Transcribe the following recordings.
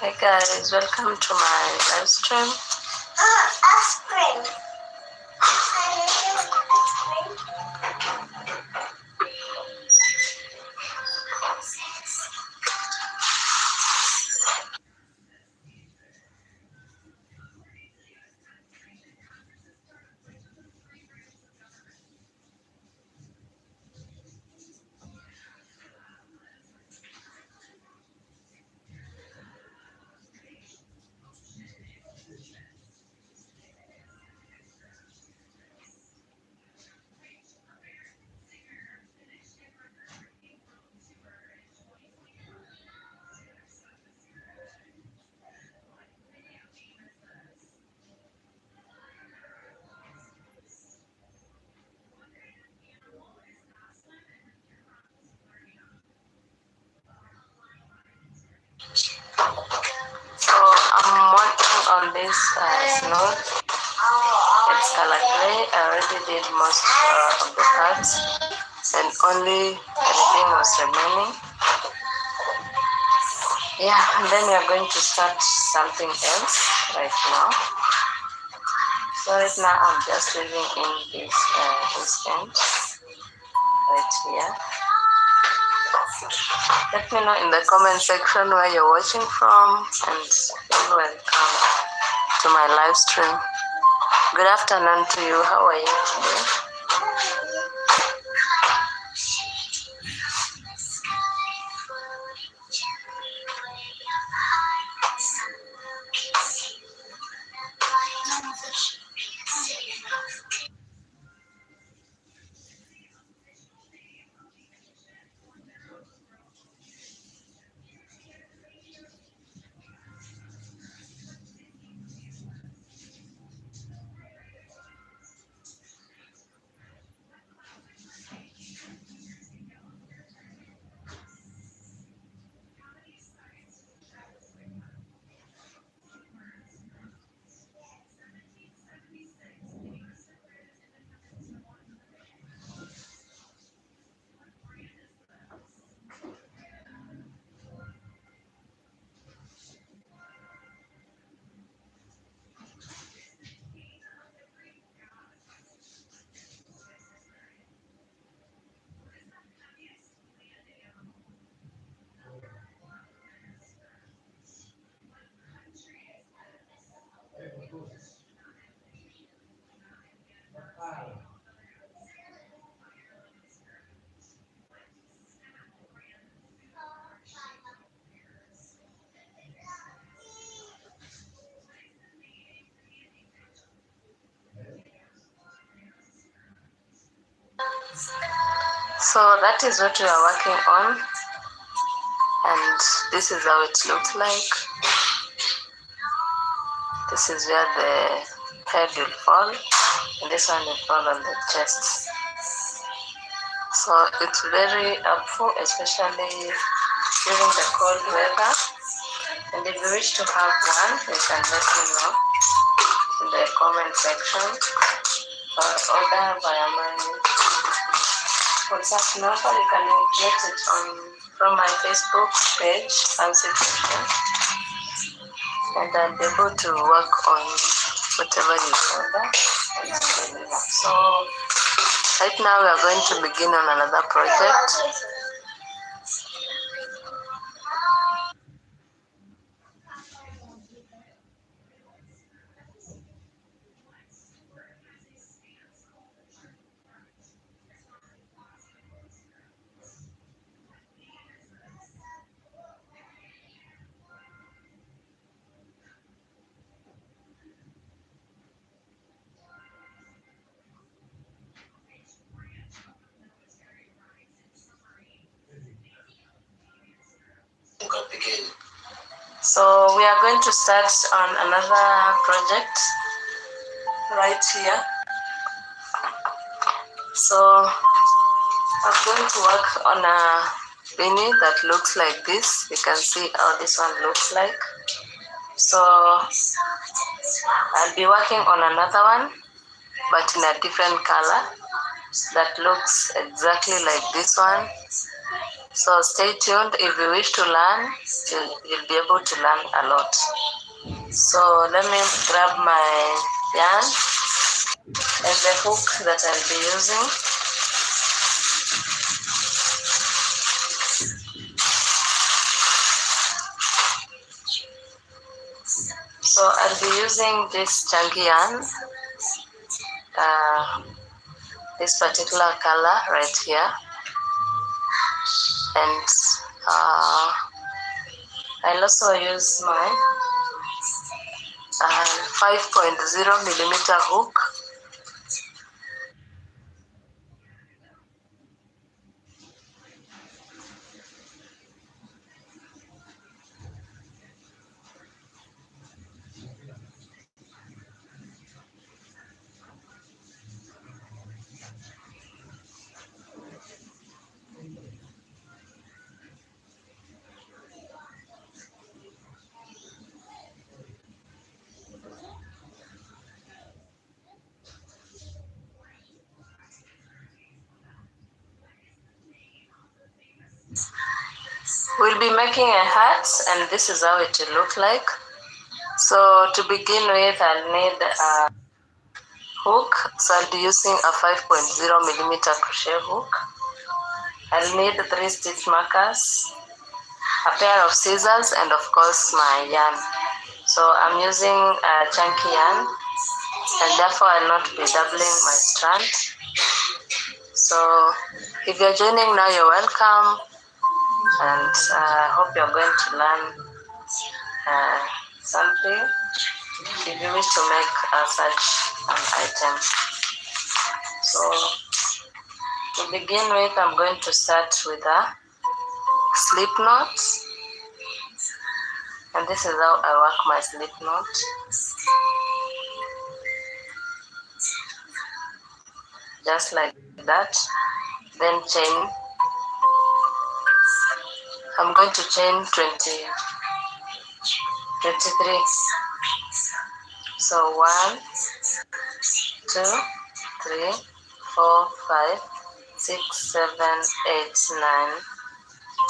Hey guys, welcome to my live stream. Ice cream. So I'm working on this snow. It's color gray. I already did most of the parts, and only everything was remaining. Yeah, and then we are going to start something else right now. So right now I'm just leaving in this end right here. Let me know in the comment section where you're watching from, and you're welcome to my live stream. Good afternoon to you. How are you today? So that is what we are working on, and this is how it looks like. This is where the head will fall, and this one will fall on the chest. So it's very helpful, especially during the cold weather. And if you wish to have one, you can let me know in the comment section, or order via my WhatsApp number. You can get it from my Facebook page, Fancy Crochets, and I'll be able to work on whatever you order. So right now we are going to begin on another project. So we are going to start on another project right here. So I'm going to work on a beanie that looks like this. You can see how this one looks like. So I'll be working on another one, but in a different color that looks exactly like this one. So stay tuned. If you wish to learn, you'll be able to learn a lot. So let me grab my yarn and the hook that I'll be using. So I'll be using this chunky yarn, this particular color right here, and I'll also use my 5.0 millimeter hook. We'll be making a hat, and this is how it will look like. So to begin with, I'll need a hook. So I'll be using a 5.0 millimeter crochet hook. I'll need 3 stitch markers, a pair of scissors, and of course my yarn. So I'm using a chunky yarn, and therefore I'll not be doubling my strand. So if you're joining now, you're welcome, and I hope you're going to learn something if you wish to make such an item. So to begin with, I'm going to start with a slip knot, and this is how I work my slip knot. Just like that. Then chain. I'm going to chain 23. So 1, 2, 3, 4, 5, 6, 7, 8, 9,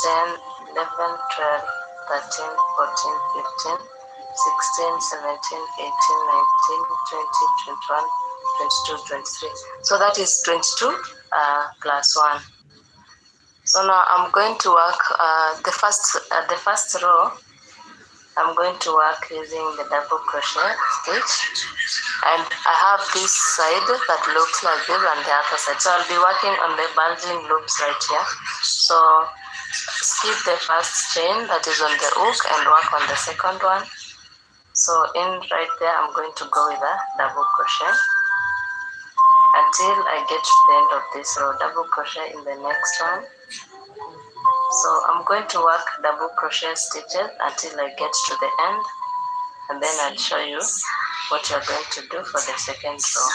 10, 11, 12, 13, 14, 15, 16, 17, 18, 19, 20, 21, 22, 23. So that is 22 plus 1. So now I'm going to work the first row. I'm going to work using the double crochet stitch, and I have this side that looks like this and the other side. So I'll be working on the bulging loops right here. So skip the first chain that is on the hook and work on the second one. So in right there, I'm going to go with a double crochet until I get to the end of this row. Double crochet in the next one. So I'm going to work double crochet stitches until I get to the end, and then I'll show you what you're going to do for the second row.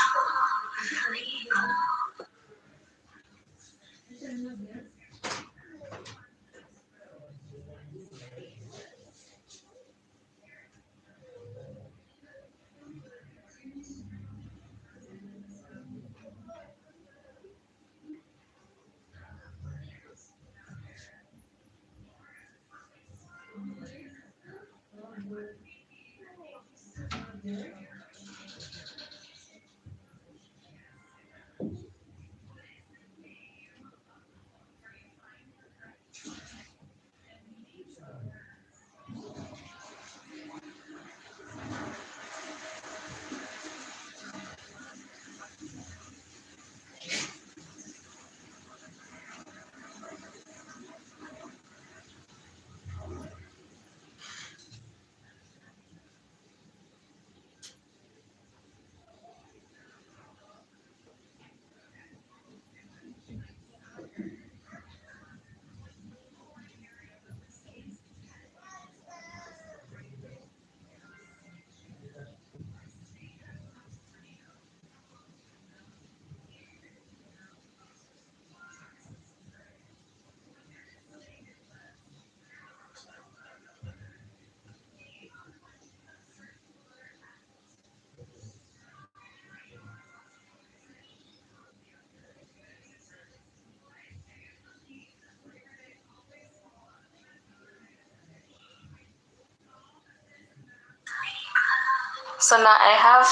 So now I have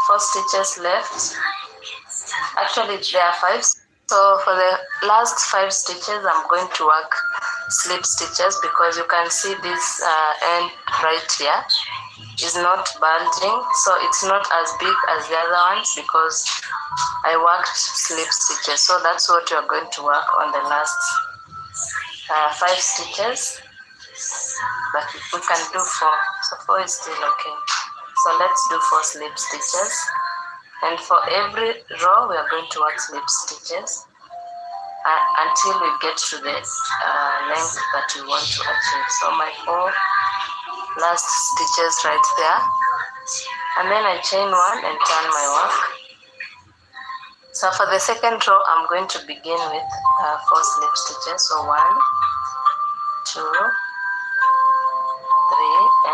4 stitches left. Actually there are 5. So for the last 5 stitches I'm going to work slip stitches, because you can see this end right here is not bulging, so it's not as big as the other ones because I worked slip stitches. So that's what you're going to work on the last 5 stitches, but we can do 4. So 4 is still okay. So let's do 4 slip stitches, and for every row we are going to work slip stitches until we get to the length that we want to achieve. So my 4 last stitches right there, and then I chain 1 and turn my work. So for the second row I'm going to begin with 4 slip stitches. So 1, 2, 3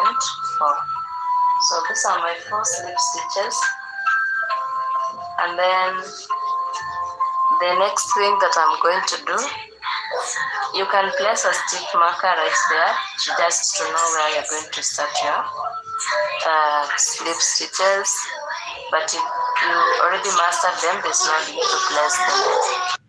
and 4. So these are my 4 slip stitches, and then the next thing that I'm going to do, you can place a stitch marker right there just to know where you're going to start your slip stitches, but if you already mastered them, there's no need to place them.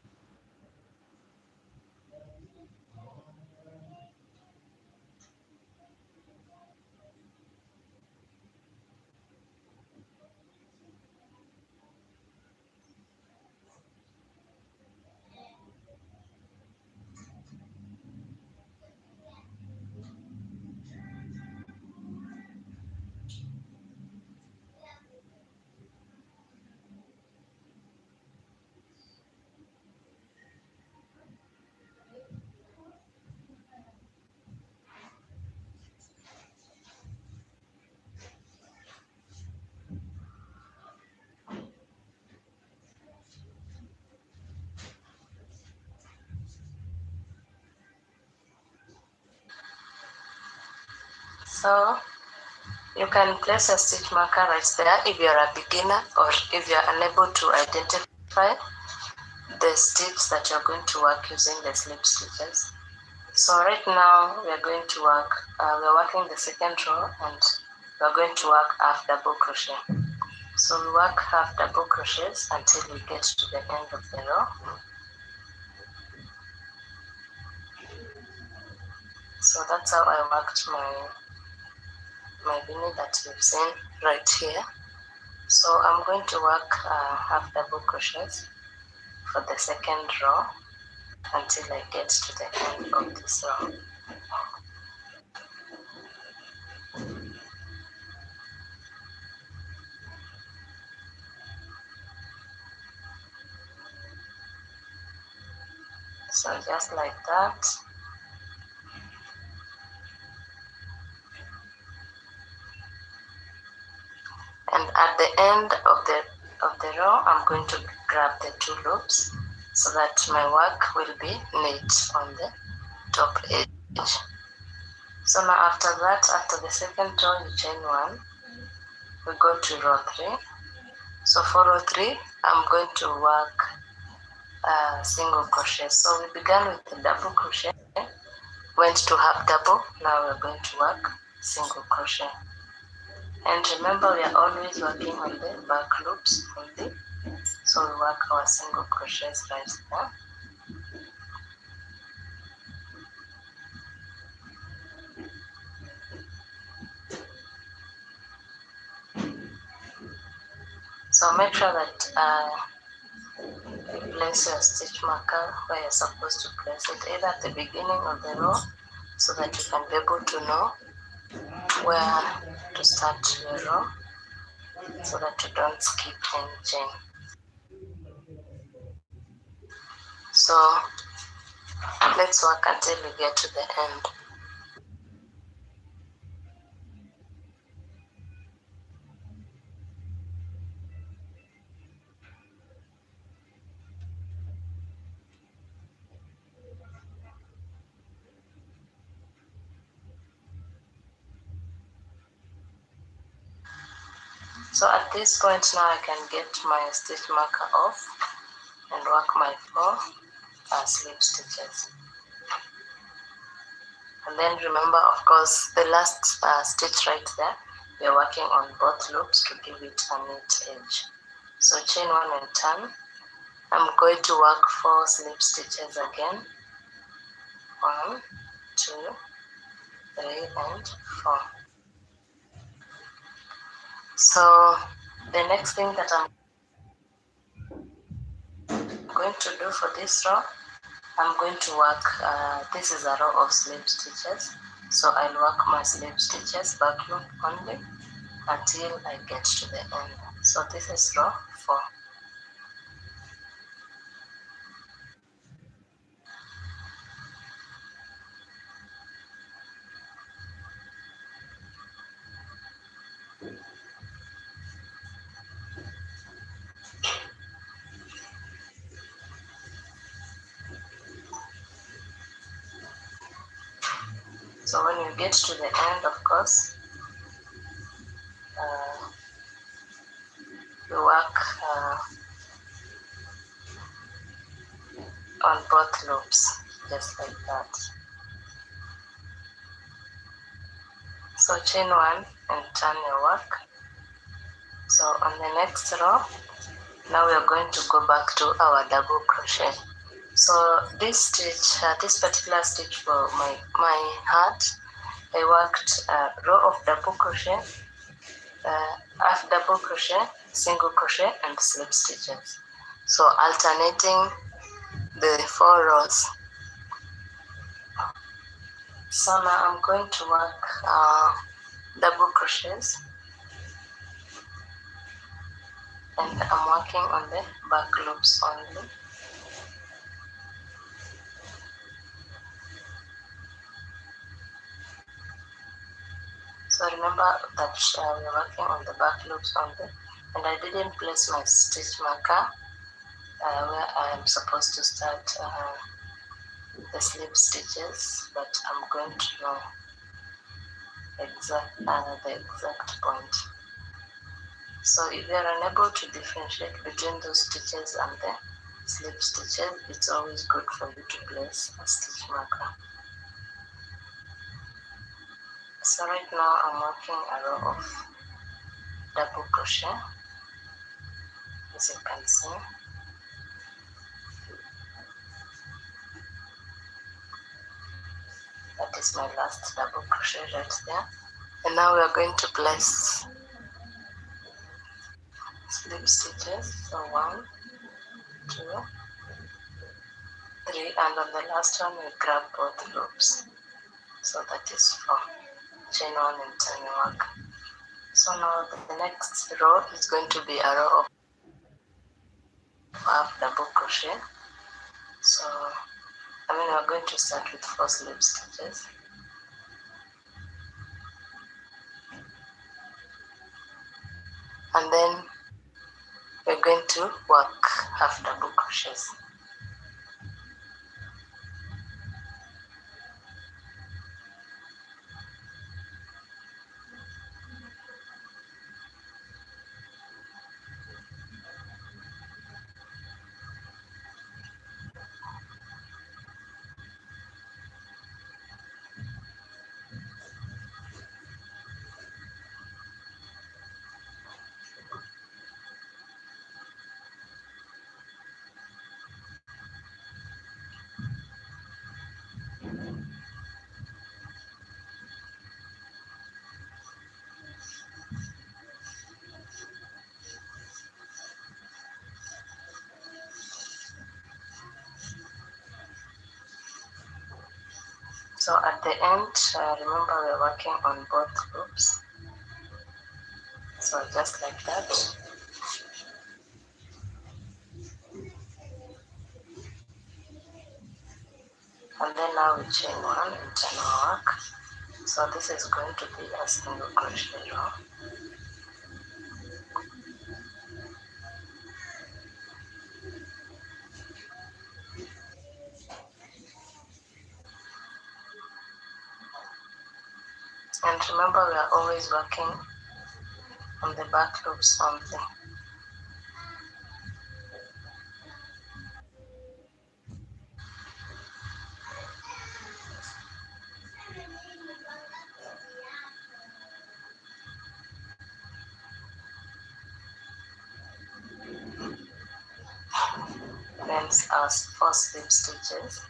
So you can place a stitch marker right there if you're a beginner, or if you're unable to identify the stitch that you're going to work using the slip stitches. So right now we're going to work, we're working the second row, and we're going to work half double crochet. So we work half double crochets until we get to the end of the row. So that's how I worked my beanie that you've seen right here. So I'm going to work half double crochets for the second row until I get to the end of this row. So just like that. And at the end of the row, I'm going to grab the 2 loops so that my work will be neat on the top edge. So now after that, after the second row, you chain 1, we go to row 3. So for row 3, I'm going to work single crochet. So we began with the double crochet, went to half double, now we're going to work single crochet. And remember, we are always working on the back loops only, so we work our single crochets right there. So make sure that you place your stitch marker where you're supposed to place it, either at the beginning of the row, so that you can be able to know where to start your row, so that you don't skip any chain. So let's work until we get to the end. So at this point now I can get my stitch marker off and work my 4 slip stitches. And then remember, of course, the last stitch right there we are working on both loops to give it a neat edge. So chain 1 and turn. I'm going to work 4 slip stitches again. 1, 2, 3 and 4. So the next thing that I'm going to do for this row, I'm going to work, this is a row of slip stitches, so I'll work my slip stitches back loop only until I get to the end. So this is row 4. So when you get to the end, of course, uh, you work on both loops, just like that. So chain 1 and turn your work. So on the next row, now we are going to go back to our double crochet. So this stitch, this particular stitch for my heart, I worked a row of double crochet, half double crochet, single crochet and slip stitches. So alternating the 4 rows. So now I'm going to work double crochets, and I'm working on the back loops only. So remember that we're working on the back loops only, and I didn't place my stitch marker where I'm supposed to start the slip stitches, but I'm going to know the exact point. So if you are unable to differentiate between those stitches and the slip stitches, it's always good for you to place a stitch marker. So right now I'm working a row of double crochet, as you can see. That is my last double crochet right there. And now we are going to place slip stitches. So 1, 2, 3, and on the last one we grab both loops. So that is 4. Chain 1 and turn your work. So now the next row is going to be a row of half double crochet. So we're going to start with 4 slip stitches. And then we're going to work half double crochets. So at the end, remember we're working on both loops. So just like that. And then now we chain 1 and turn our work. So this is going to be a single crochet row. And remember we are always working on the back loops only. means our 4 slip stitches,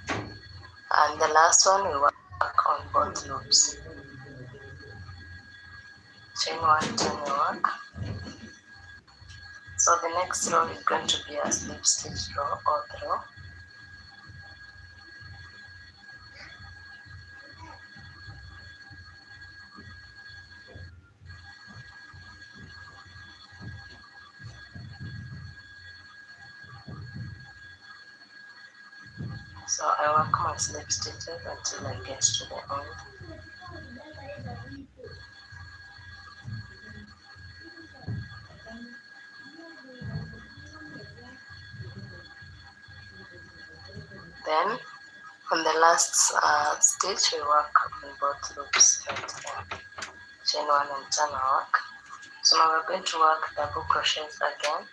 and the last one we work on both loops. Chain 1, turn your work. So the next row is going to be a slip stitch row or row. So I work my slip stitches until I get to the end. Then on the last stitch we work on both loops right there. Chain 1 and turn our work. So now we're going to work double crochets again.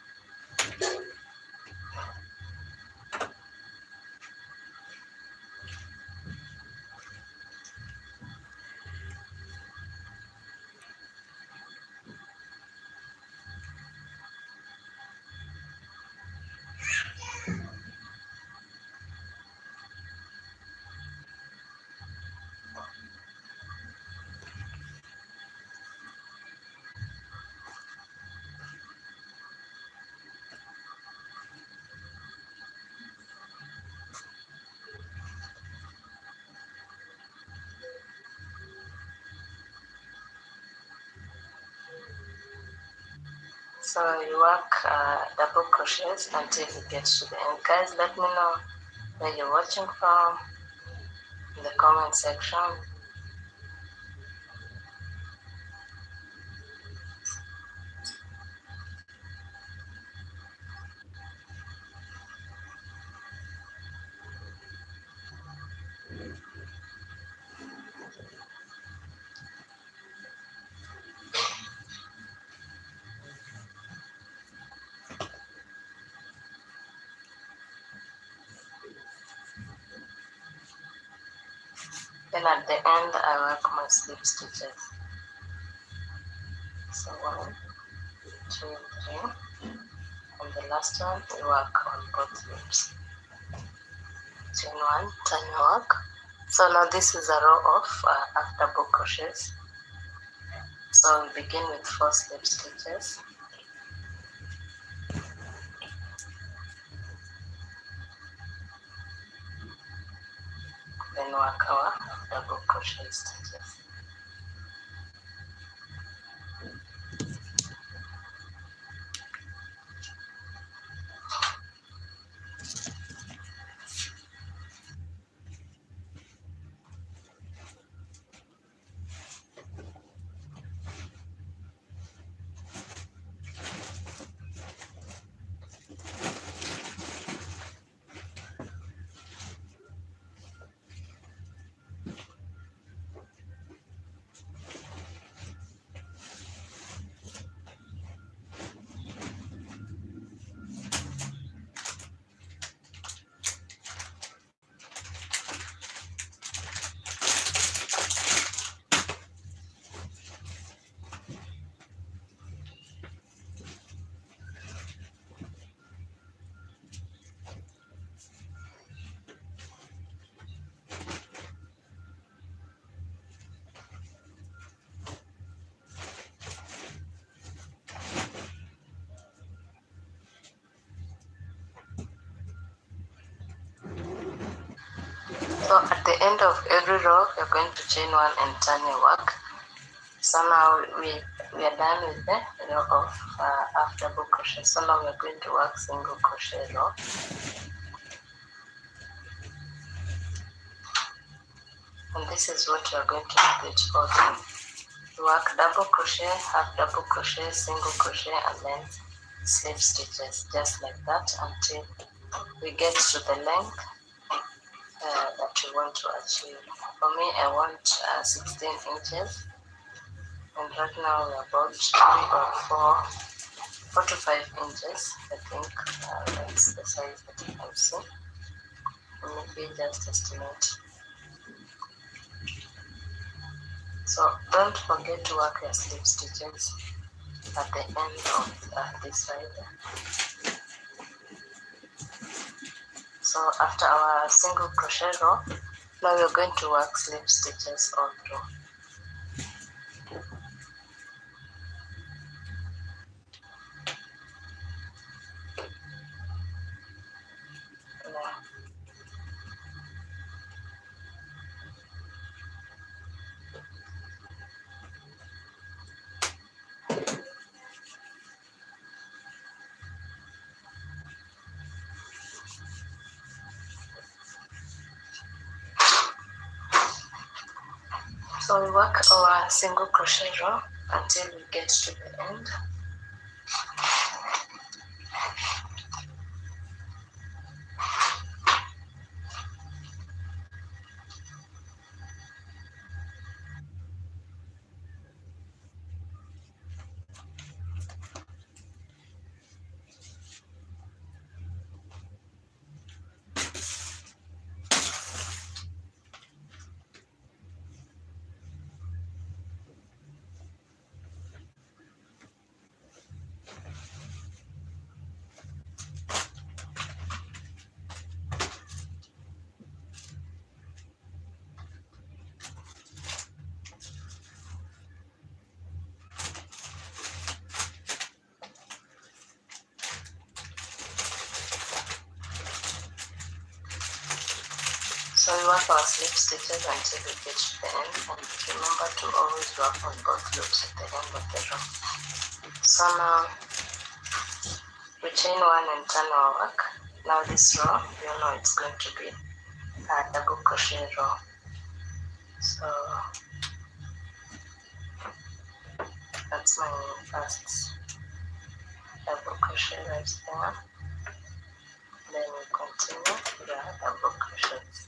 So you work double crochets until you get to the end. Guys, let me know where you're watching from in the comment section. Then at the end I work my slip stitches. So 1, 2, 3, and the last one we work on both loops. Chain 1, turn your work. So now this is a row of double crochets. So we begin with 4 slip stitches. Then work our double crochet stitches. So at the end of every row, you're going to chain 1 and turn your work. So now we are done with the row of half double crochet. So now we're going to work single crochet row. And this is what you're going to repeat all time. You work double crochet, half double crochet, single crochet, and then slip stitches, just like that until we get to the length that you want to achieve. For me, I want 16 inches, and right now we're about 3 or 4 to 5 inches. I think that's the size that you can see. Maybe just estimate. So don't forget to work your slip stitches at the end of this side. So after our single crochet row, now we're going to work slip stitches all through. So we work our single crochet row until we get to the end. So we work our slip stitches until we get to the end, and remember to always work on both loops at the end of the row. So now we chain one and turn our work. Now this row, you know it's going to be a double crochet row. So that's my first double crochet right there. Then we continue with the double crochets.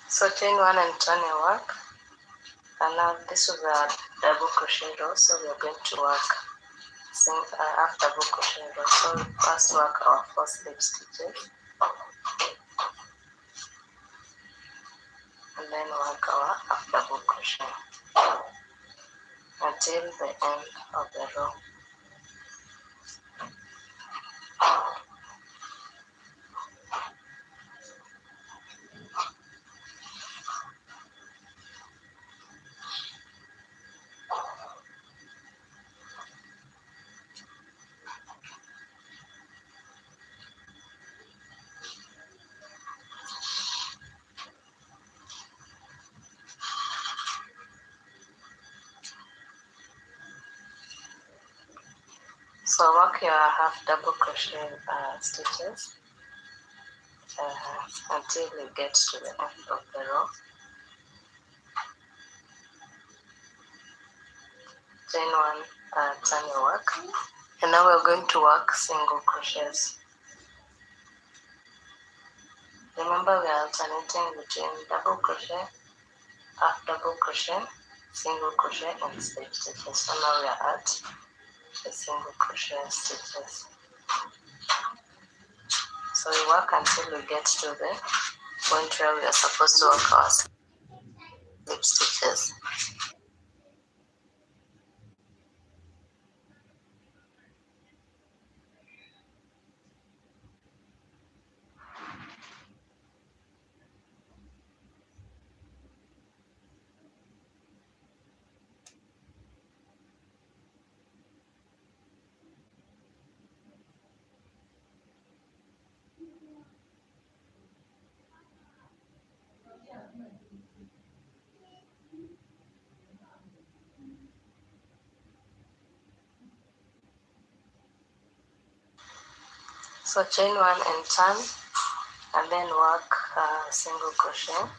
So chain one and turn your work. And now this is a double crochet row, so we are going to work half double crochet row. So first work our 4 slip stitches, and then work our half double crochet until the end of the row. So work your half double crochet stitches until you get to the end of the row. Chain one, turn your work, and now we're going to work single crochets. Remember, we are alternating between double crochet, half double crochet, single crochet, and slip stitches. So now we are at the single crochet stitches. So we work until we get to the point where we are supposed to work our slip stitches. So chain 1 and turn, and then work single crochet,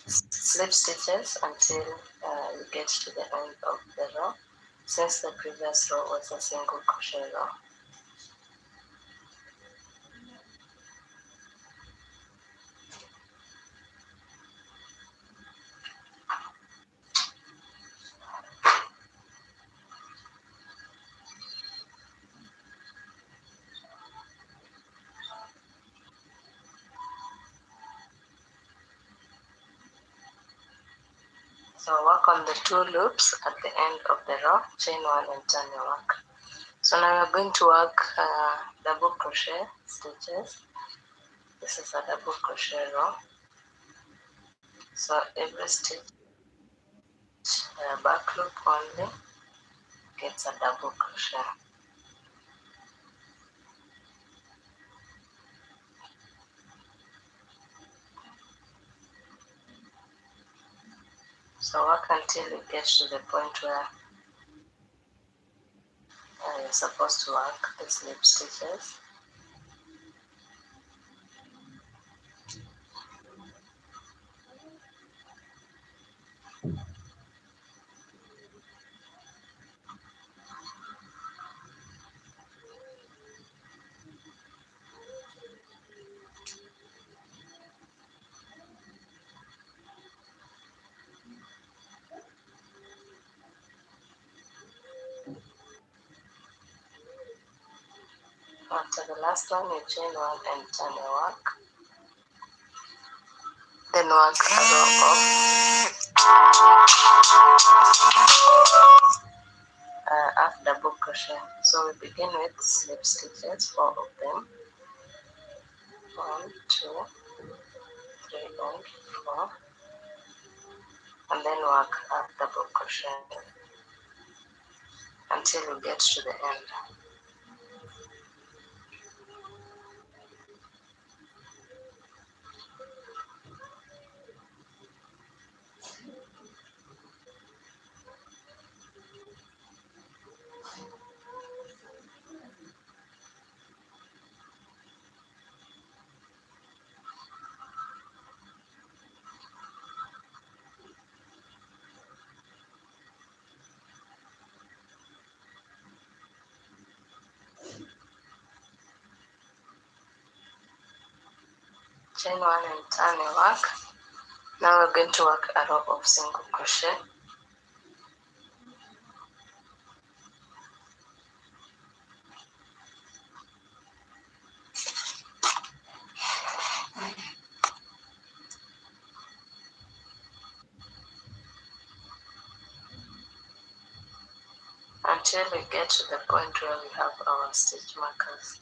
slip stitches until you get to the end of the row, since the previous row was a single crochet row. So work on the 2 loops at the end of the row, chain 1 and turn your work. So now we're going to work double crochet stitches. This is a double crochet row. So every stitch, back loop only, gets a double crochet. So work until you get to the point where you're supposed to work the slip stitches. After the last one, you chain 1 and turn your work. Then work a row of half double crochet. So we begin with slip stitches, 4 of them. 1, 2, 3, and 4. And then work half double crochet until you get to the end. Chain 1 and turn your work. Now we're going to work a row of single crochet. Until we get to the point where we have our stitch markers.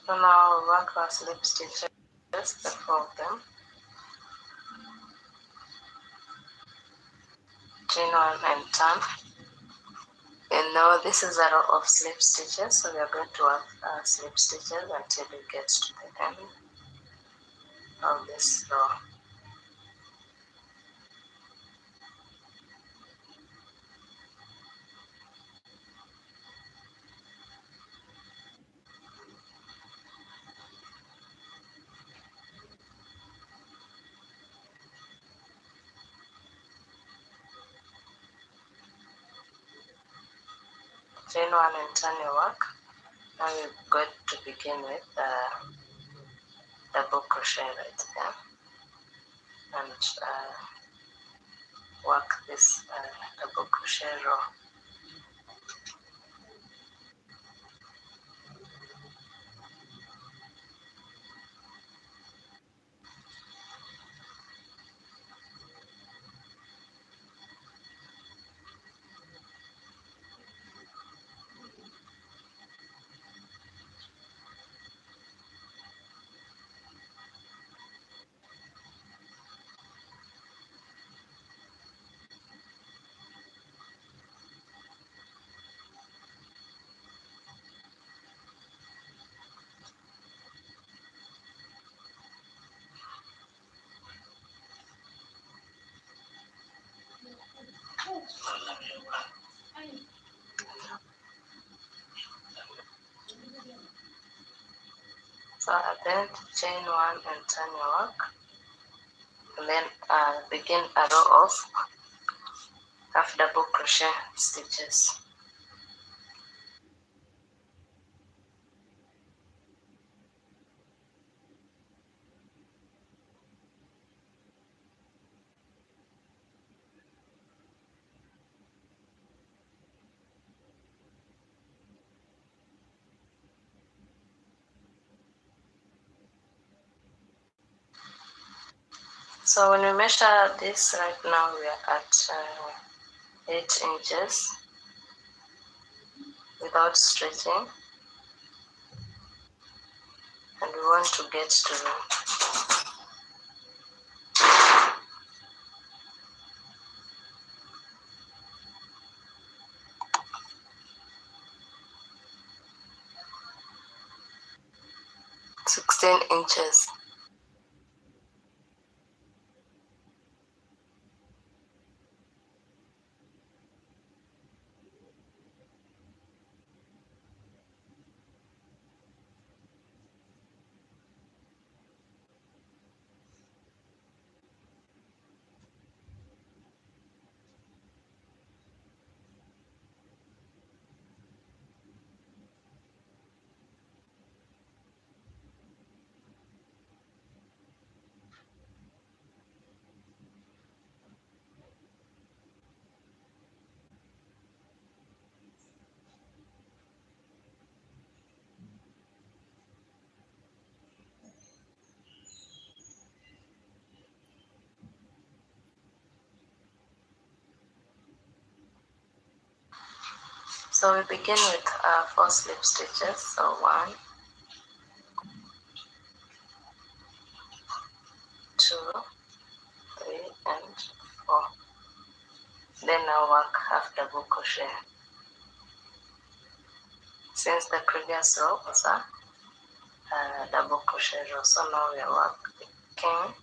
So now we'll work our slip stitches, the 4 of them. Chain 1 and turn. And now this is a row of slip stitches, so we are going to work slip stitches until it gets to the end of this row. Chain 1 and turn your work. Now you're going to begin with double crochet right there, and work this double crochet row. So then chain 1 and turn your work, and then begin a row of half double crochet stitches. So when we measure this right now, we are at 8 inches without stretching, and we want to get to 16 inches. So we begin with 4 slip stitches. So 1, 2, 3, and 4. Then I work half double crochet. Since the previous row was a double crochet row, so now we are working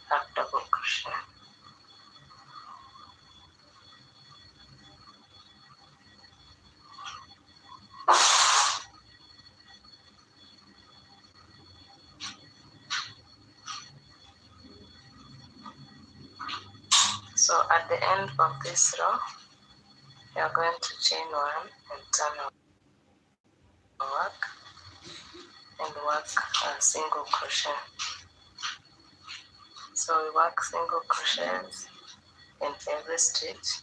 half double crochet. So at the end of this row, we are going to chain 1 and turn our work and work a single crochet. So we work single crochets in every stitch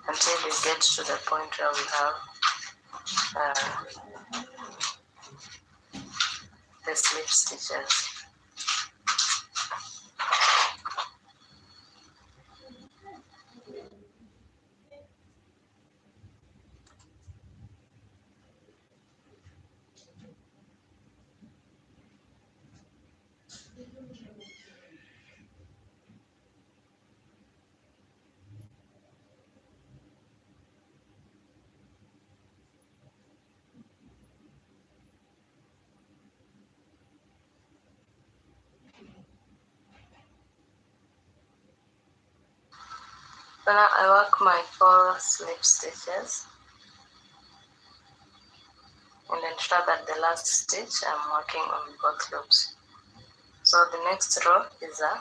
until we get to the point where we have the slip stitches. So now I work my 4 slip stitches and ensure that the last stitch I'm working on both loops. So the next row is a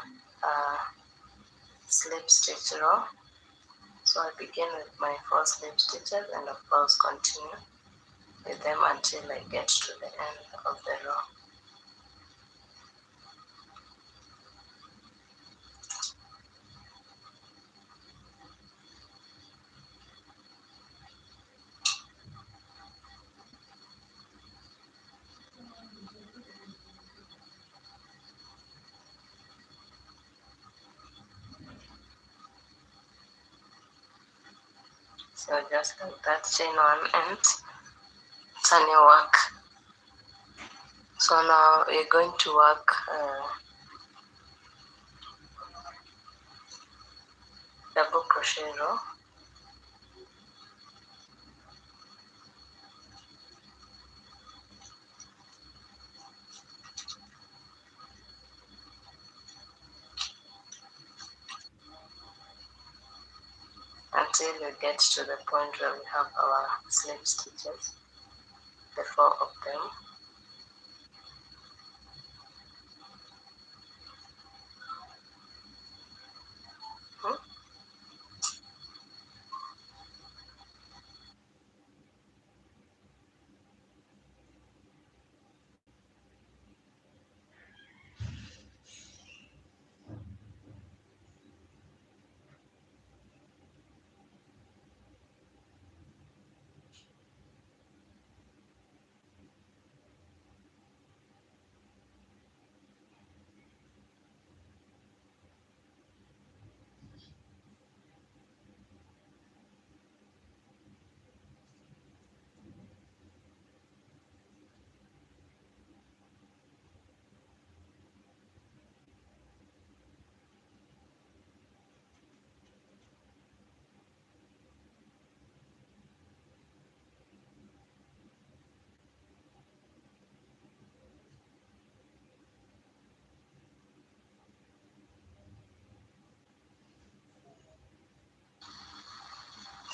slip stitch row. So I begin with my 4 slip stitches and of course continue with them until I get to the end of the row. So just like that, chain 1 and turn your work. So now we're going to work double crochet row. Until we get to the point where we have our slip stitches, the 4 of them.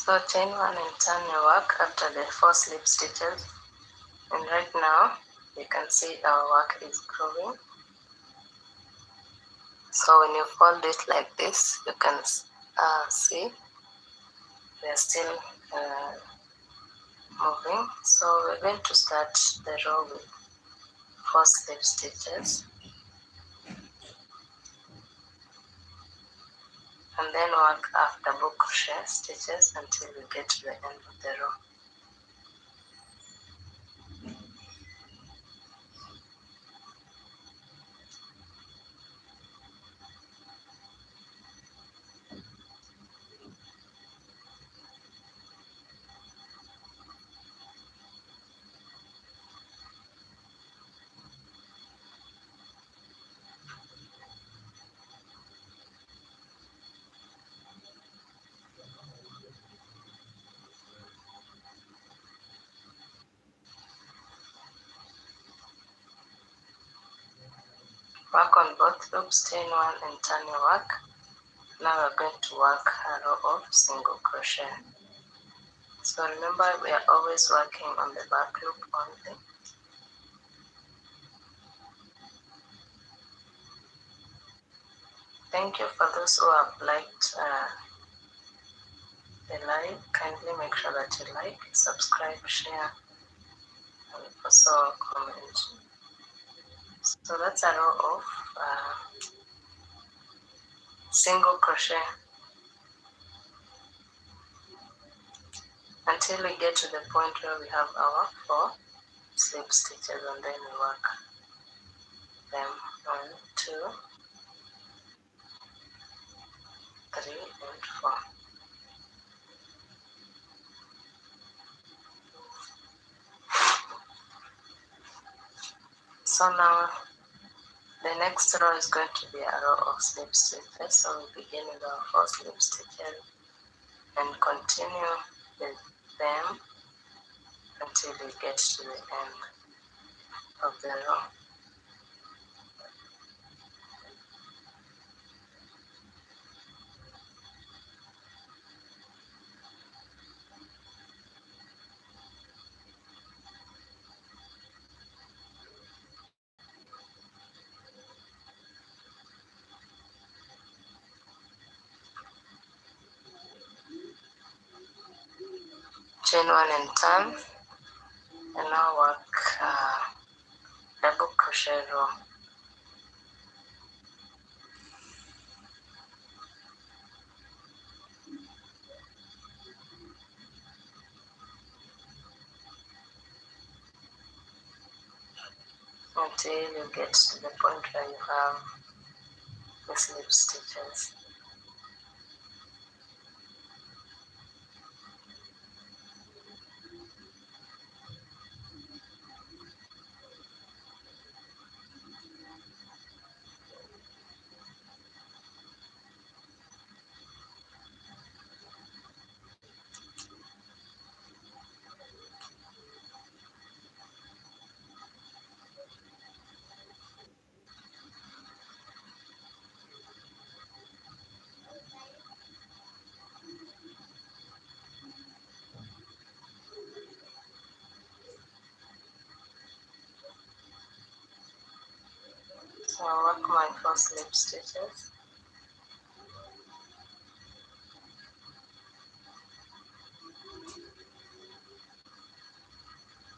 So chain 1 and turn your work after the 4 slip stitches, and right now you can see our work is growing. So when you fold it like this, you can see we are still moving. So we're going to start the row with 4 slip stitches, and then work half double crochet stitches until we get to the end of the row. Work on both loops, chain 1 and turn your work. Now we're going to work a row of single crochet. So remember, we are always working on the back loop only. Thank you for those who have liked the live. Kindly make sure that you like, subscribe, share, and also comment. So that's a row of single crochet until we get to the point where we have our 4 slip stitches, and then we work them 1, 2, 3, and 4. So now the next row is going to be a row of slip stitches. So we begin with our 4 slip stitches and continue with them until we get to the end of the row. Chain 1 and turn, and now work double crochet row. Until you get to the point where you have the slip stitches. So I work my 4 slip stitches,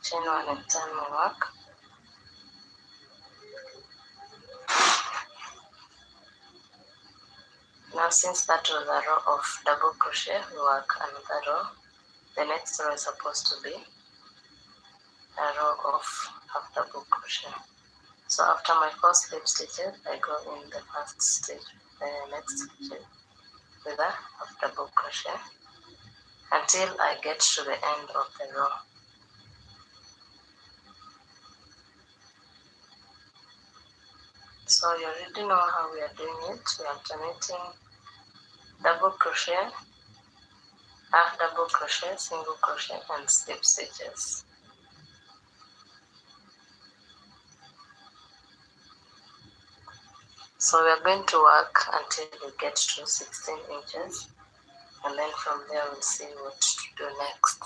chain 1 and turn my work. Now since that was a row of double crochet, we work another row. The next row is supposed to be a row of half double crochet. So after my 4 slip stitches, I go in the first stitch, the next stitch with a half double crochet until I get to the end of the row. So you already know how we are doing it. We are alternating double crochet, half double crochet, single crochet, and slip stitches. So we are going to work until we get to 16 inches. and then from there we'll see what to do next.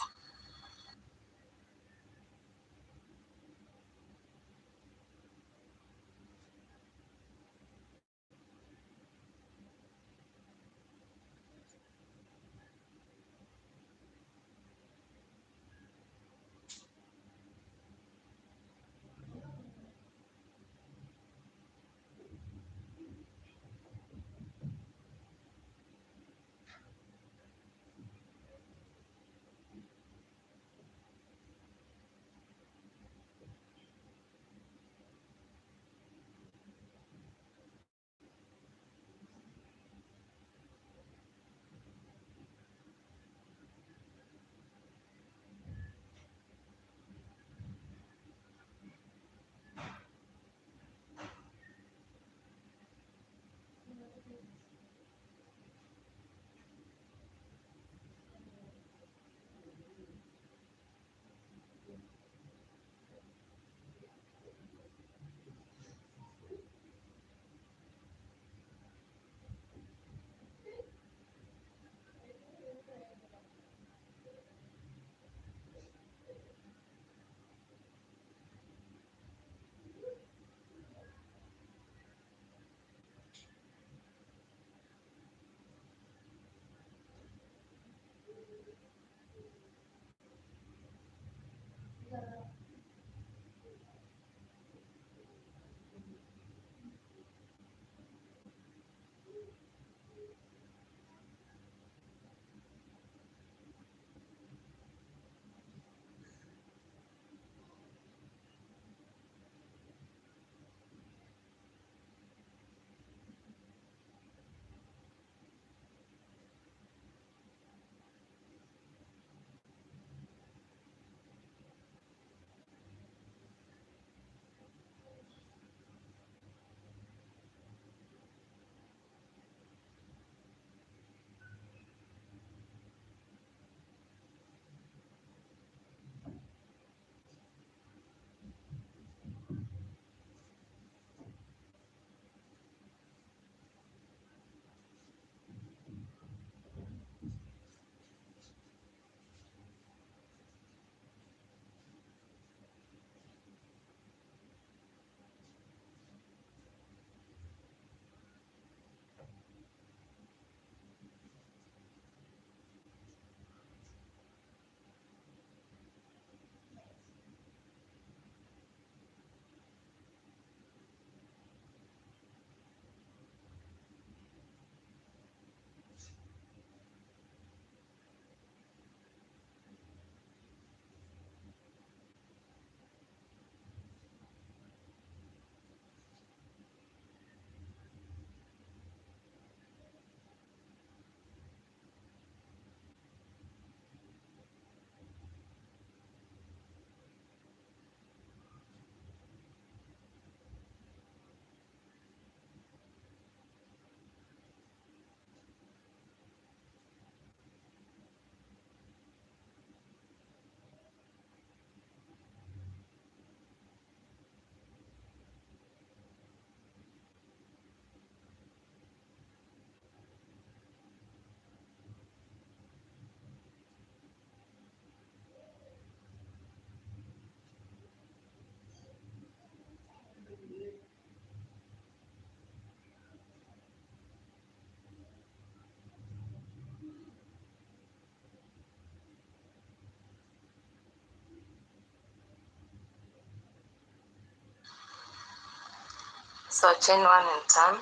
So chain 1 and turn,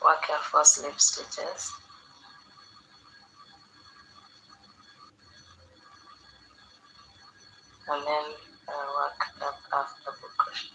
work your 4 slip stitches, and then work up half double crochet.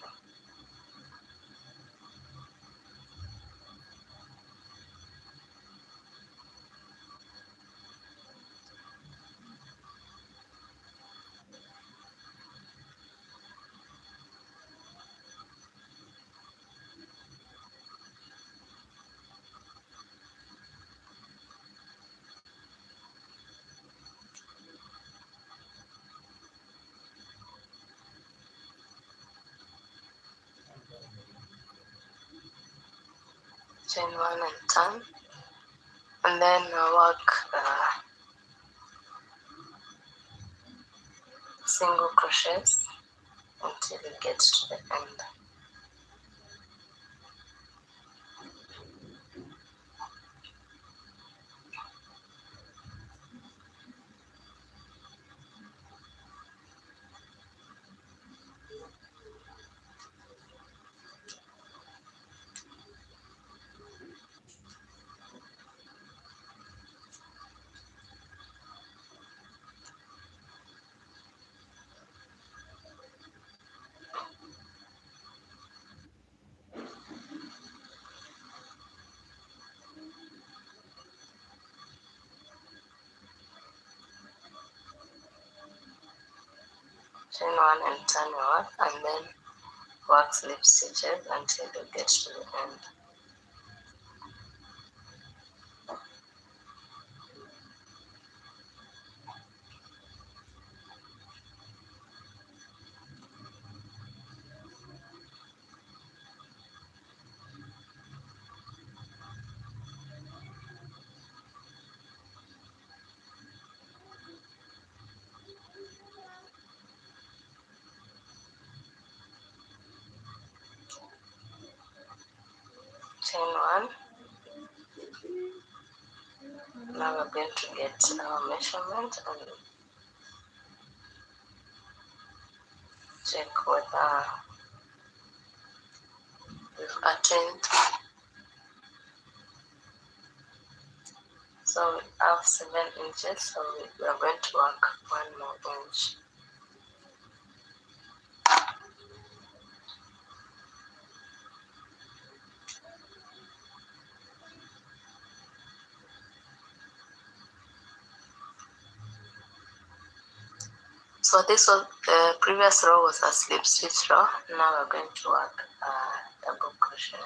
Chain 1 and turn, and then work single crochets until you get to the end. Chain one and turn one, and then work slip stitches until you get to the end. Chain one. Now we're going to get our measurement and check whether we've attained. So we have 7 inches, so we are going to work 1 more inch. So this was the previous row was a slip stitch row. Now we're going to work a double crochet.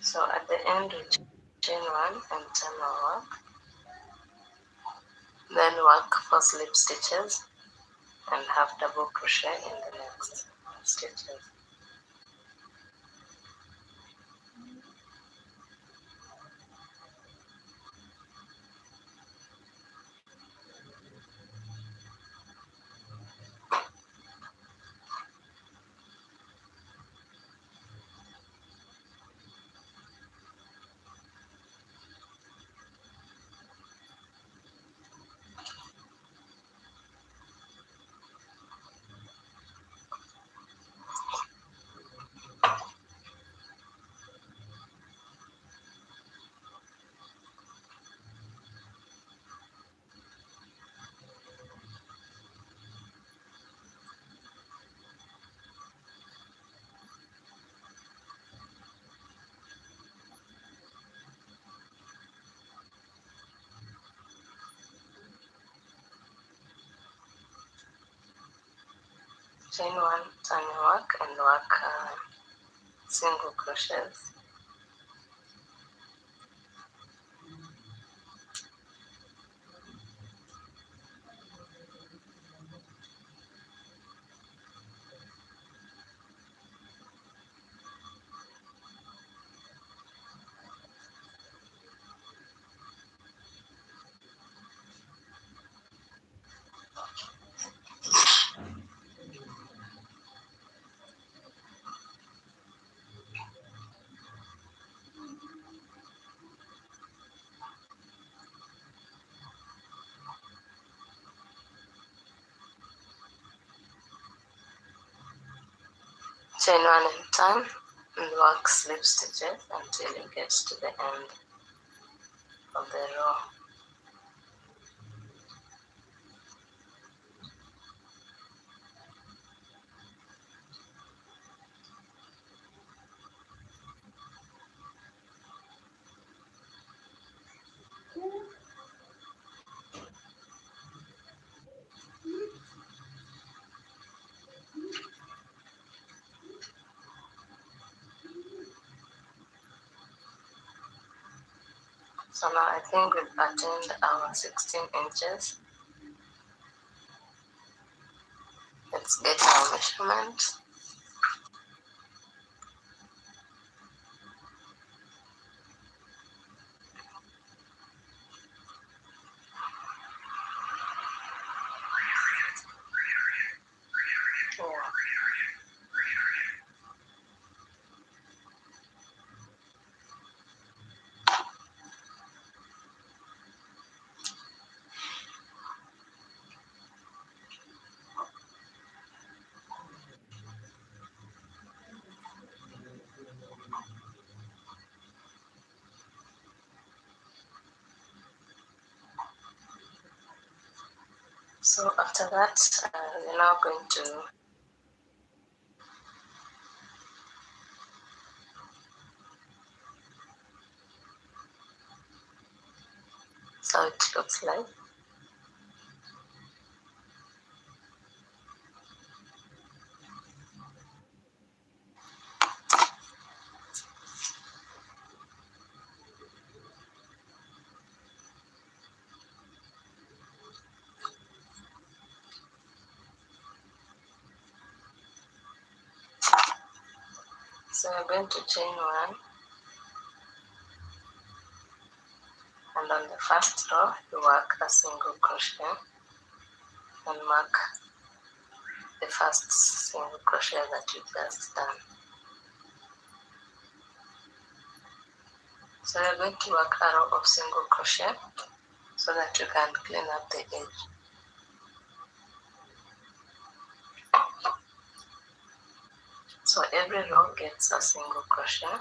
So at the end we chain one and turn our work. Then work 4 slip stitches and have double crochet in the next stitches. Chain one, turn your work and work single crochets. Chain 1 in turn and work slip stitches until you get to the end of the row. So now I think we've attained our 16 inches. Let's get our measurement. Yeah. So after that, we're now going to so it looks like. So we're going to chain 1, and on the first row you work a single crochet and mark the first single crochet that you just done. So we're going to work a row of single crochet so that you can clean up the edge. So every row gets a single crochet.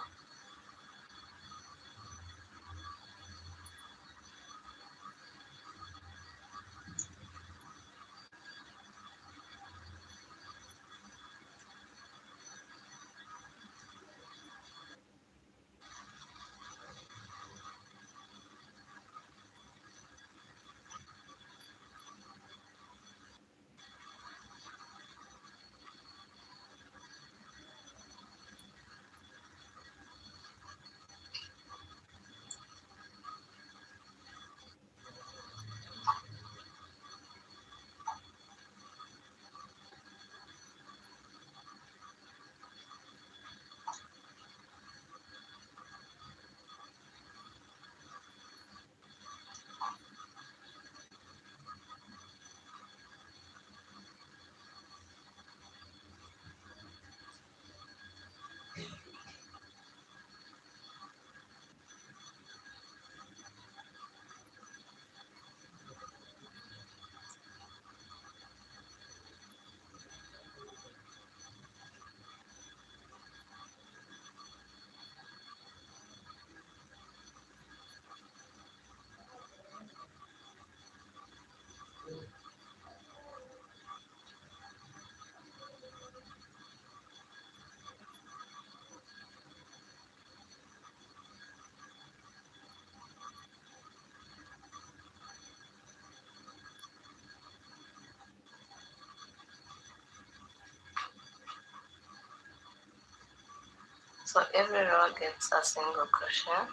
So every row gets a single crochet.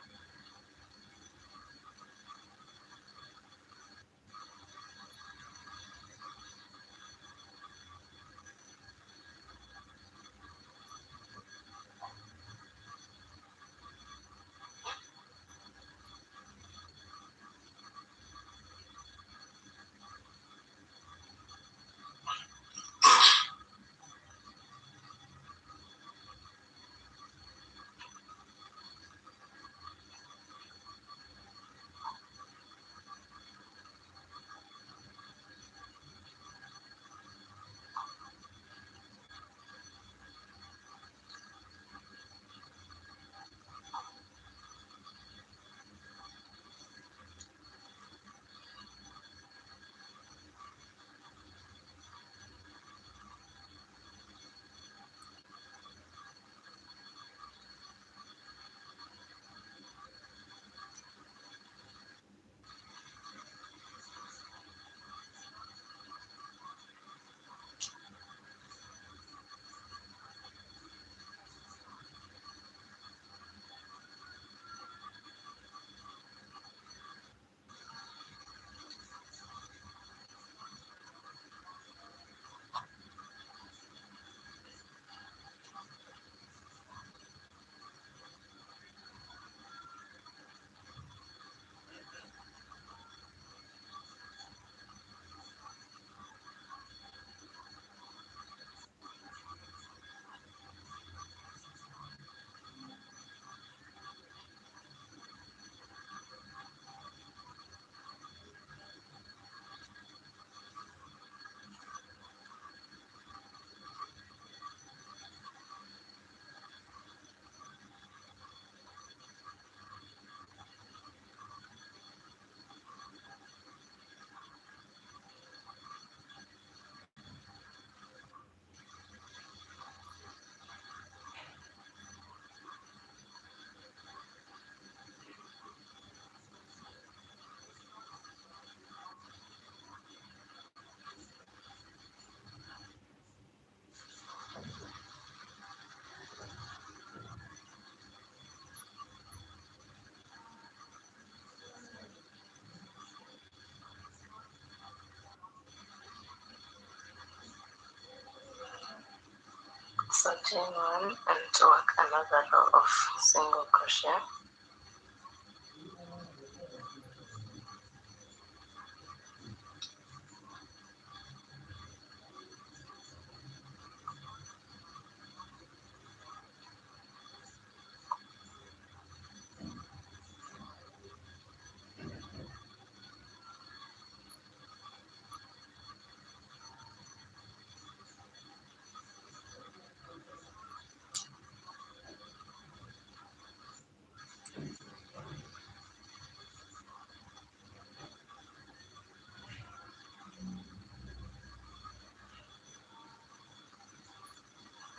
chain one and to work another row of single crochet.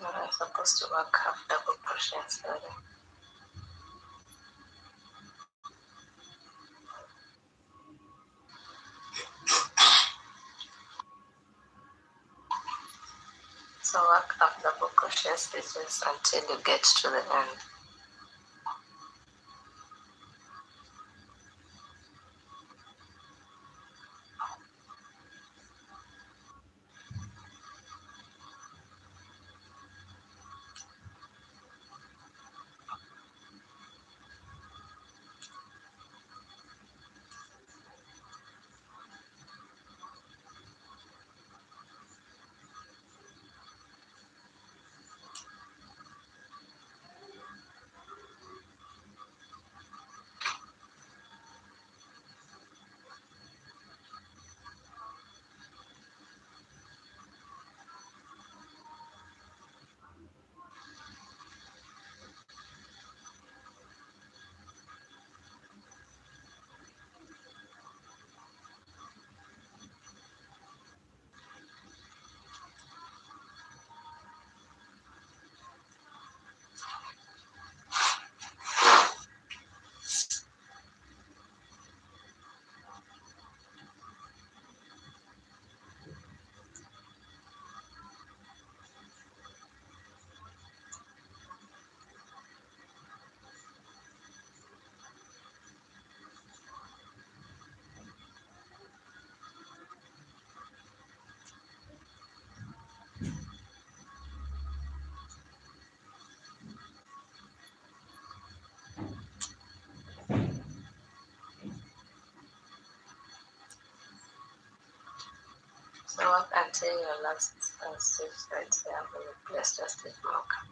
Now I'm supposed to work half double crochet, sorry. So work up double crochet stitches until you get to the end. So work until your last stitch right here when you place your stitch marker.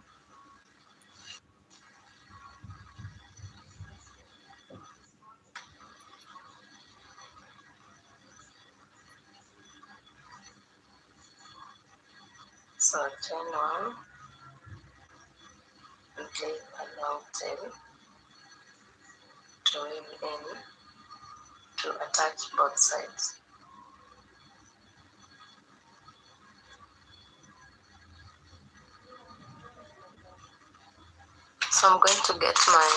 So chain one and leave a long tail to weave in to attach both sides. So I'm going to get my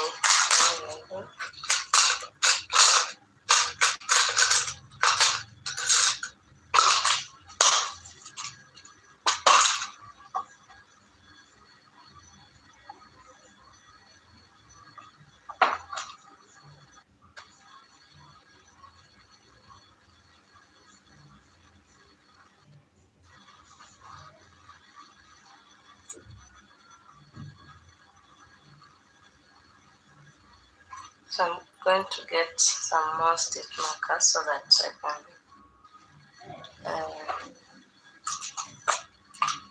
So I'm going to get some more stitch markers so that I can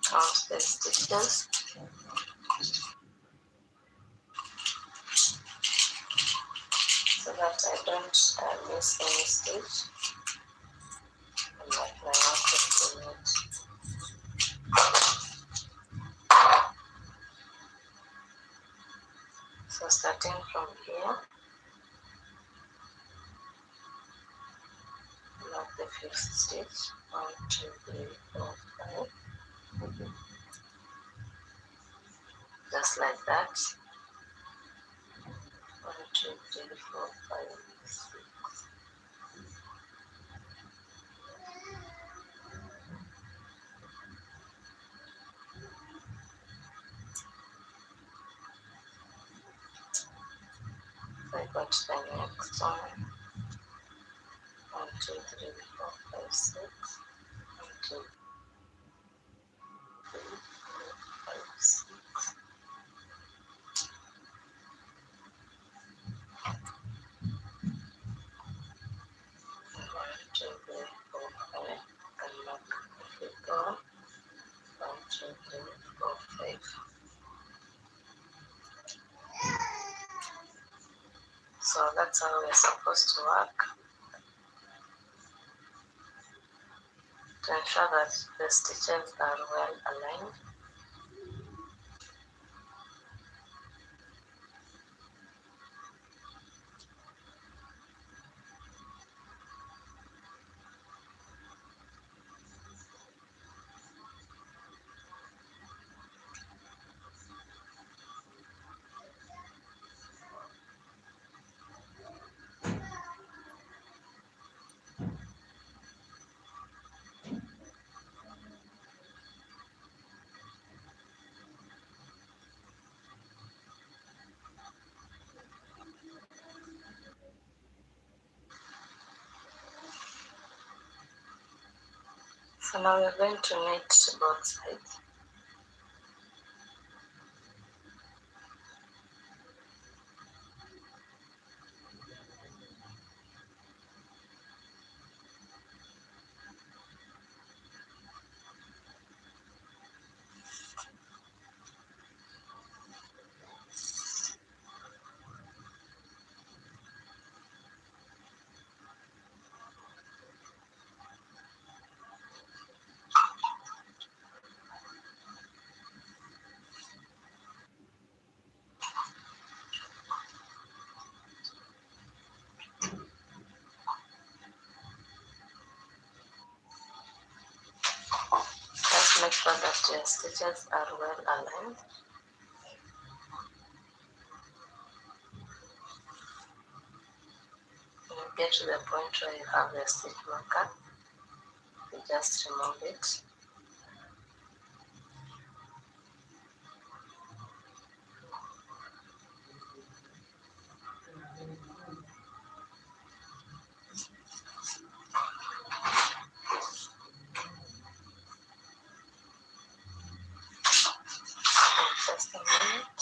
count the stitches. So that I don't miss any stitch. And that my marker to it. So starting from here, mark the fifth stitch. 1, 2, 3, 4, 5. Just like that. 1, 2, 3, 4, 5, 6. So I got the next one. 1, 2, 3, 4, 5, 6. 1, 2, 3, 4, 5, 6. So that's how we're supposed to work to ensure that the stitches are well aligned. So now we're going to knit both sides. Just make sure that your stitches are well aligned. When you get to the point where you have the stitch marker, you just remove it. Just a minute.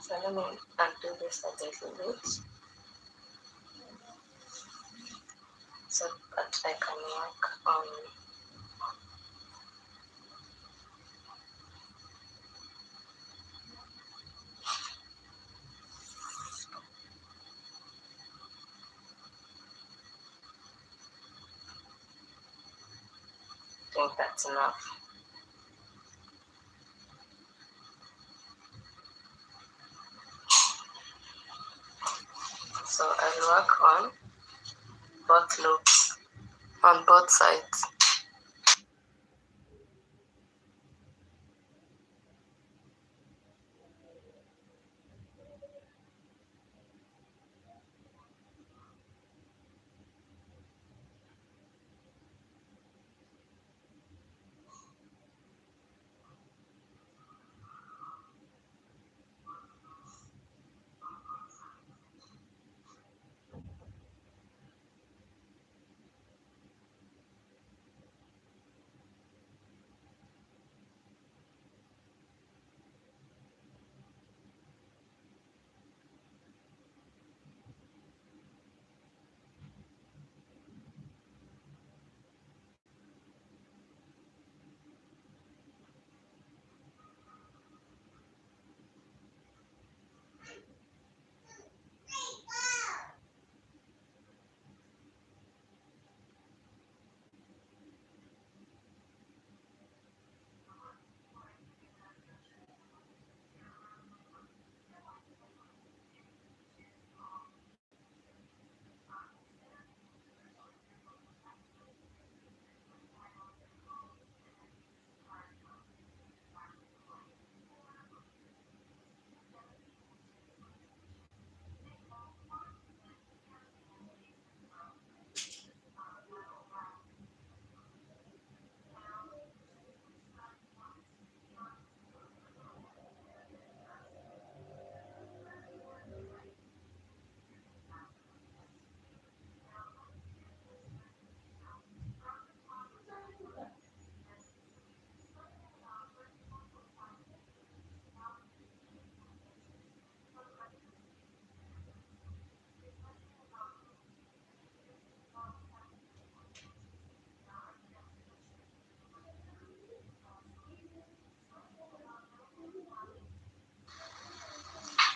So let me undo this a little bit so that I can work on I think that's enough. So I'll work on both loops on both sides.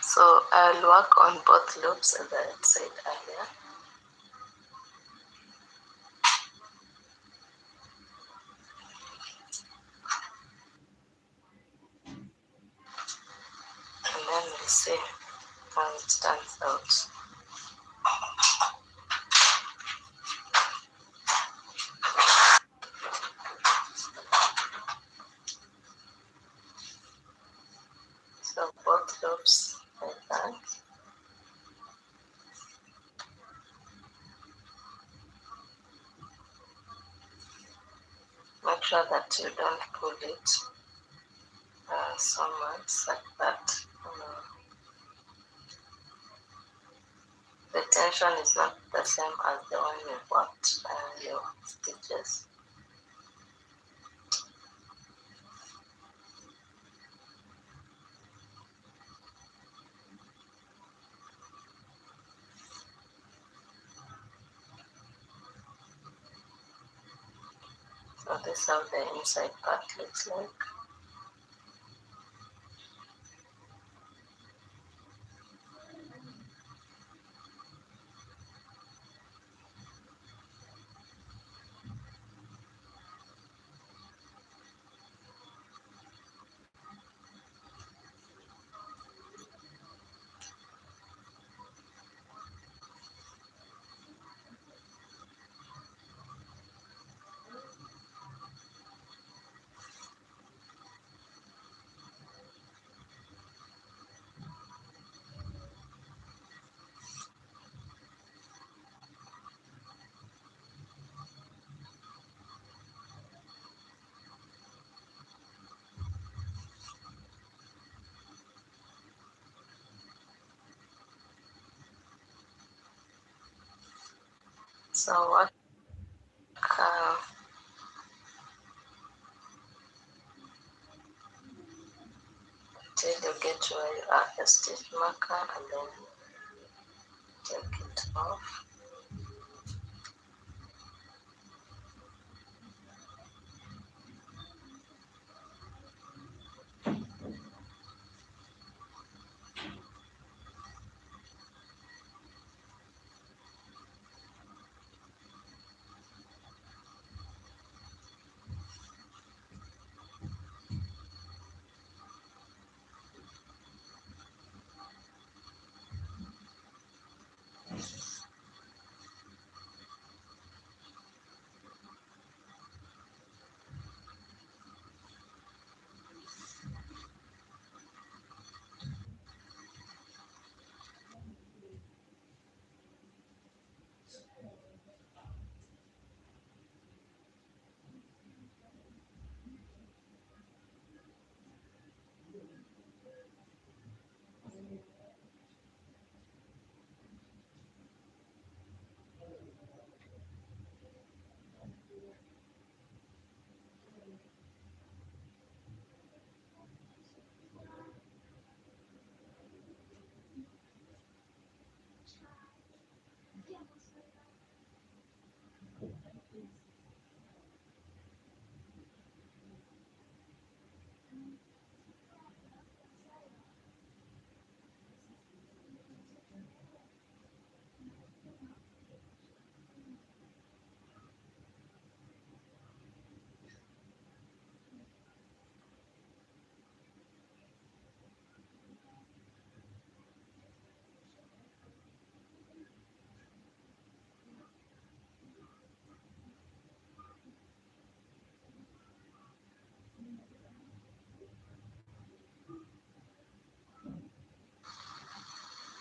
So I'll work on both loops as I had said earlier. And then we'll see how it turns out. So both loops like that. Make sure that you don't pull it so much like that. The tension is not the same as the one you worked your stitches. So this is how the inside part looks like. So what until you get where you are a stitch marker, and then take it off.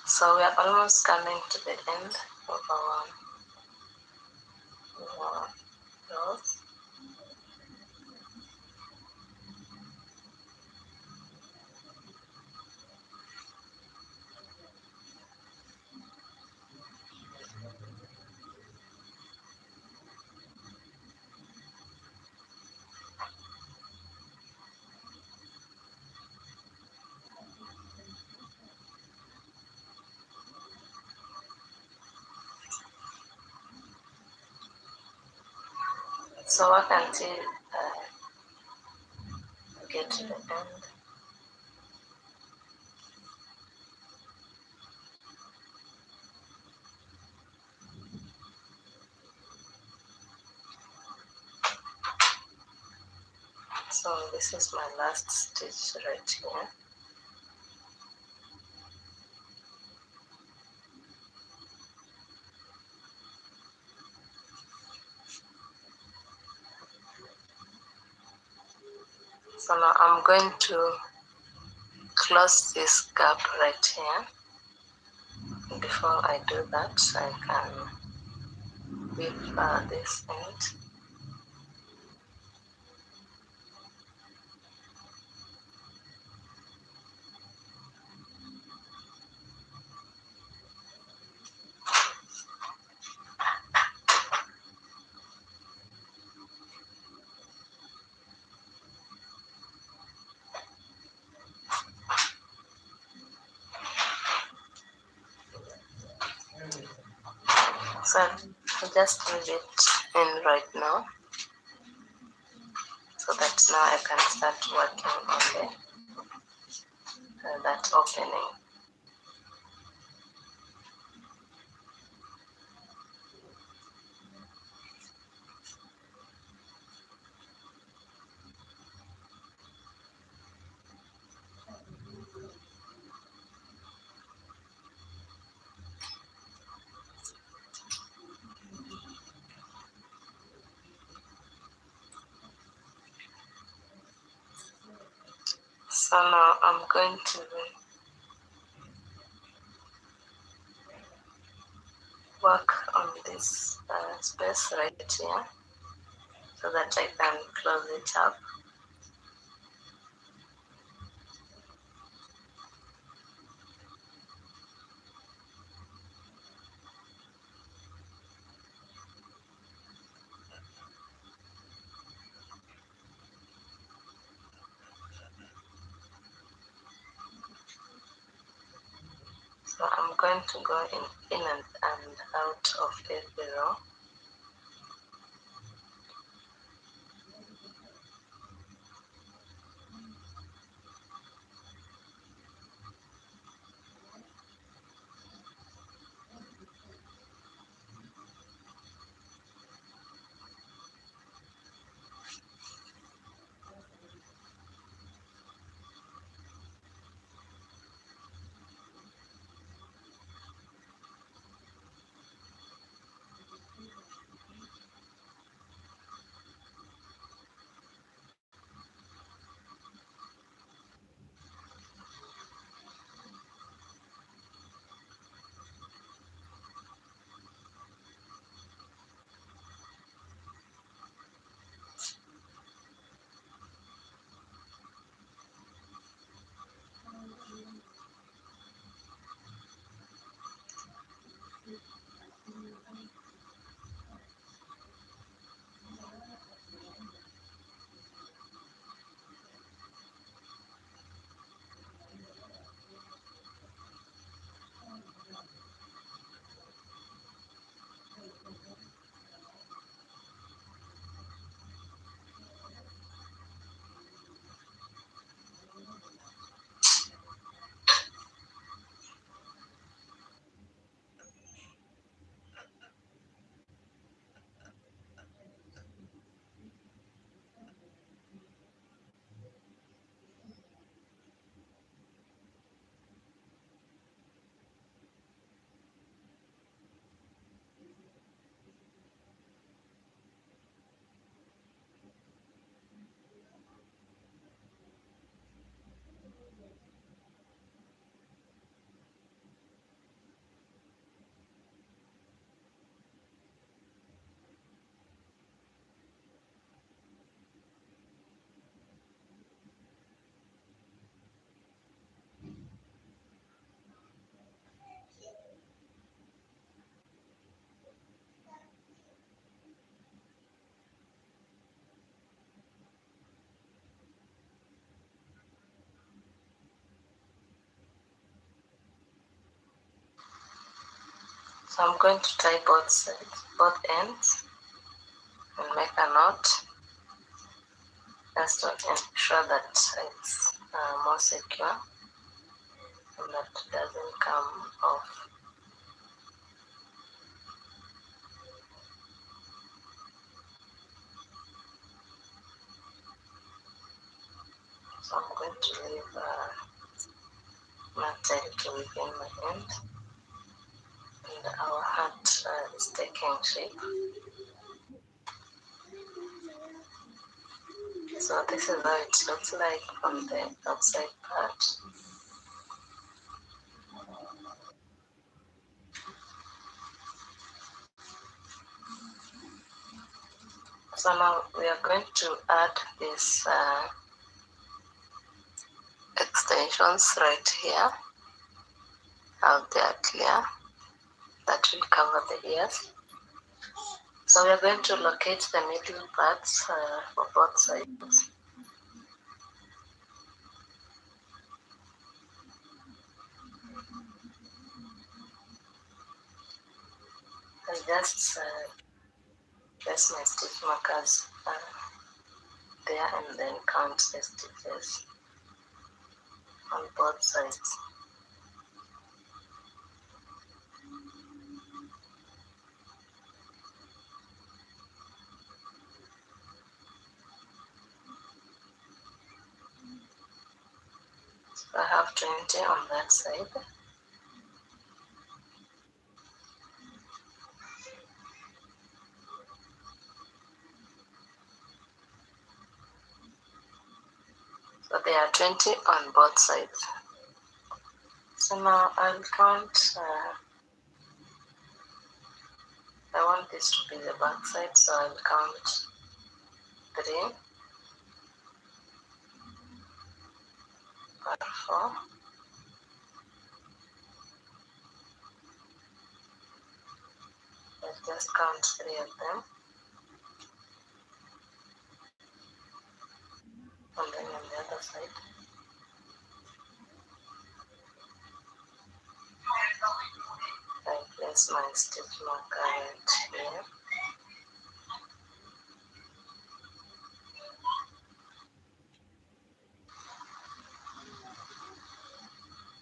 So we are almost coming to the end of our rows. So work until get to the end. So this is my last stitch right here. So now I'm going to close this gap right here. Before I do that, I can weave this end. So I just leave it in right now, so that now I can start working on that opening. So now I'm going to work on this space right here, so that I can close it up. So I'm going to go in and out of every row. So I'm going to tie both sides, both ends, and make a knot just to ensure that it's more secure and that it doesn't come off. So I'm going to leave my tail within my end, and our hat is taking shape. So this is how it looks like from the outside part. So now we are going to add these extensions right here, out there clear, that will cover the ears. So we are going to locate the middle parts for both sides. I just place my stitch markers there and then count the stitches on both sides. So I have 20 on that side. So there are 20 on both sides. So now I'll count, I want this to be the back side, so I'll count 3 or 4. I'll just count 3 of them. And then on the other side. That's my stitch marker right here.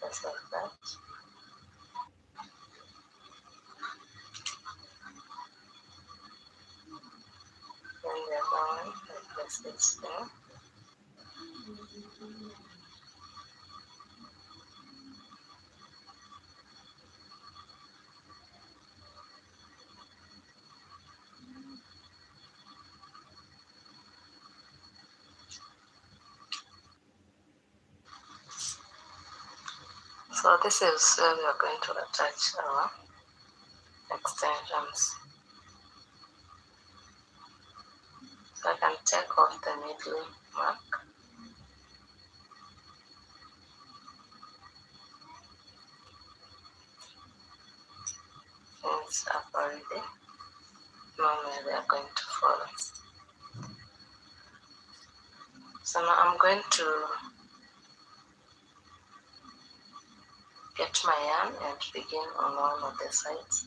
Just like that. Then the other one, I place it there. So this is where we are going to attach our extensions. So I can take off the middle mark. It's up already. Now they are going to follow. So now I'm going to get my yarn and begin on one of the sides.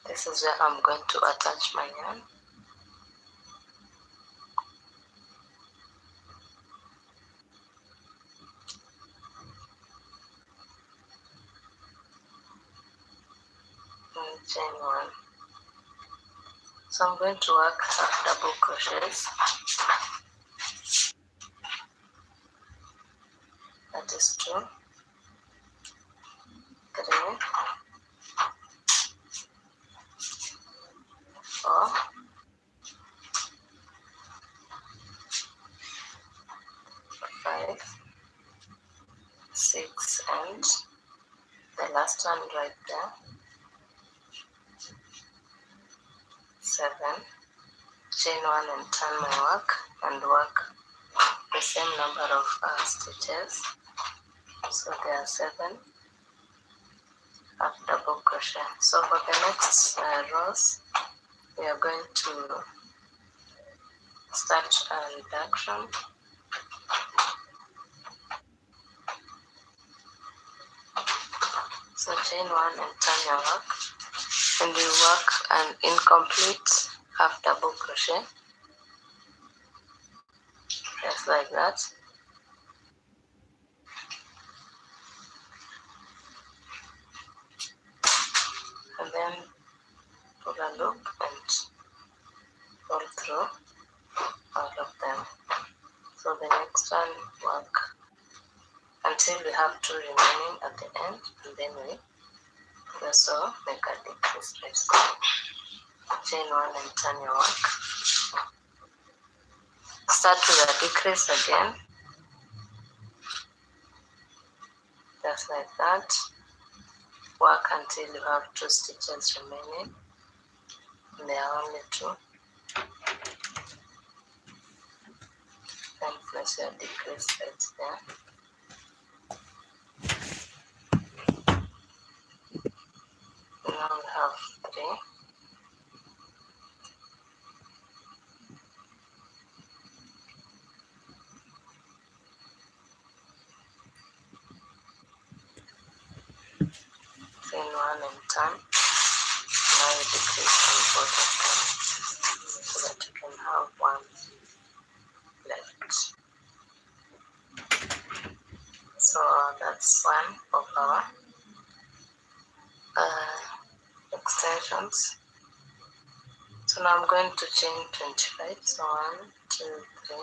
This is where I'm going to attach my yarn. And chain one. So I'm going to work double crochets. That is 2, 3, 4, 5, 6, and the last one right there, 7. Chain one and turn my work and work the same number of stitches. So there are 7 half double crochet. So for the next rows, we are going to start a reduction. So chain one and turn your work, and you work an incomplete half double crochet, just like that. And then pull a loop and pull through all of them. So the next one, work until we have 2 remaining at the end, and then we also make a decrease right. Chain one and turn your work. Start with a decrease again, just like that. Work until you have 2 stitches remaining. There are only 2. Then place your decrease right there. Now we have 3. Chain one and turn. Now you decrease on both of them so that you can have 1 left. So that's one of our extensions. So now I'm going to chain 25. So 1, 2, 3,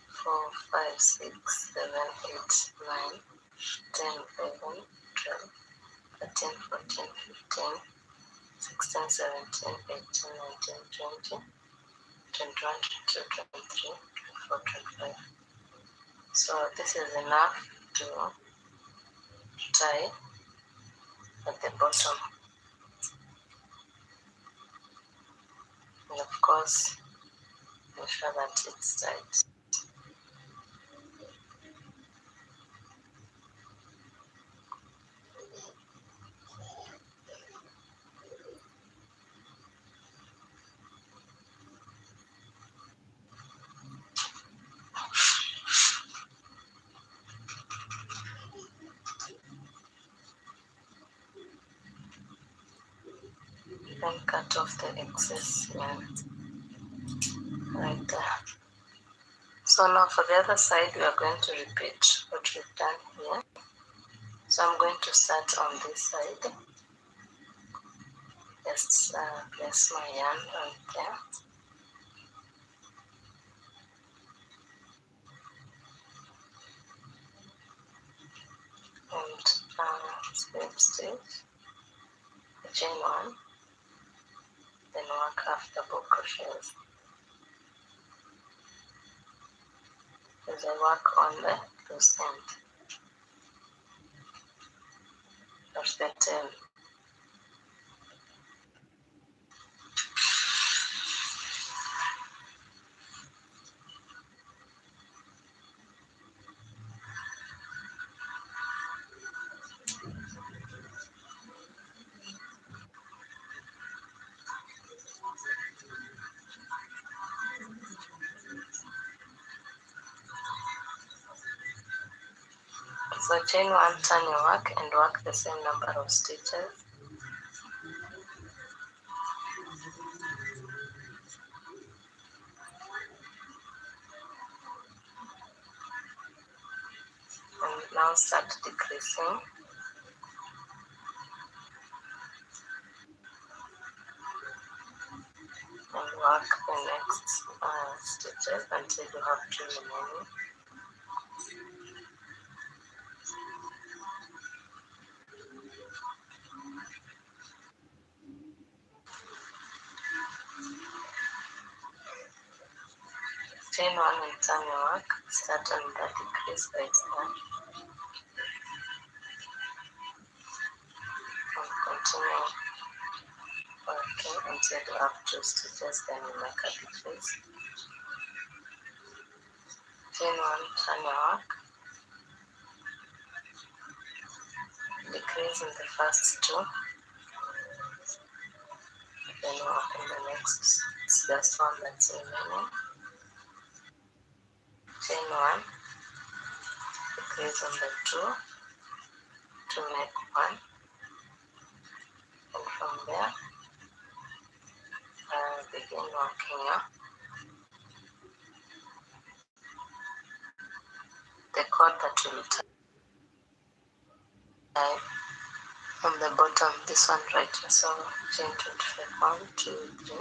4, 5, 6, 7, 8, 9, 10, 11, 12, 13, 14, 15, 16, 17, 18, 19, 20, 21, 22, 23, 24, 25. So this is enough to tie at the bottom. And of course, ensure that it's tight. then cut off the excess yarn right there. So now for the other side, we are going to repeat what we've done here. So I'm going to start on this side. Just place my yarn right there. And slip stitch, chain 1, then work half double crochets as I work on the loose end of the tail. So chain 1, turn your work and work the same number of stitches. And now start decreasing. And work the next stitches until you have 2 remaining. Chain 1 and turn your work, start on the decrease by 1 and continue working until you have 2 stitches, then you make a decrease. Chain 1, turn your work, decrease in the first 2, then work in the next, it's just 1 that's remaining. Chain 1, decrease on the 2 to make 1, and from there begin working the cord that will tie from the bottom, this one right here. So chain 25, 1, 2, 3,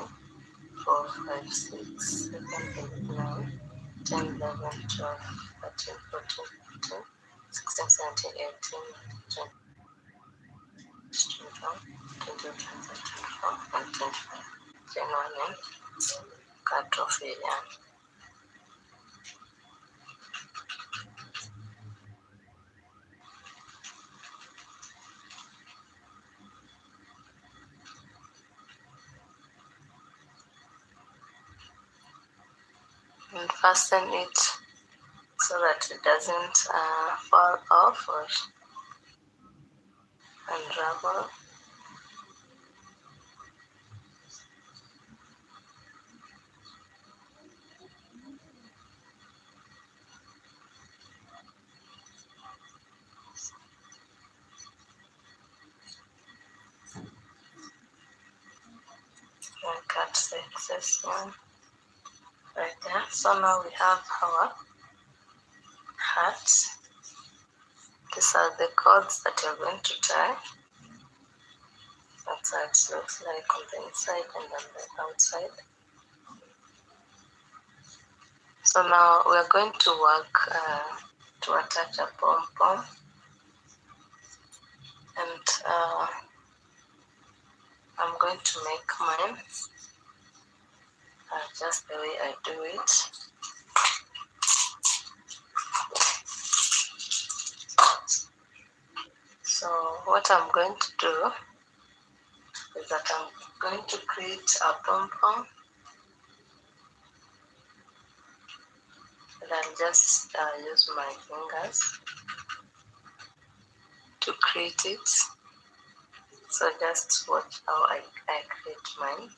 4, 5, 6, 7, 8, 9, 10, 11, 12, 13, 14, 15, 16, 17, 18, 20, 21, 22, 23, 24, and 25. Chain 1 and cut off the yarn. And fasten it so that it doesn't fall off or unravel. And cut the excess one right there. So now we have our hat. These are the cords that you're going to tie. That's how it looks like on the inside and on the outside. So now we're going to work to attach a pom-pom, and I'm going to make mine just the way I do it. So what I'm going to do is that I'm going to create a pom-pom, and I'll just use my fingers to create it. So just watch how I create mine.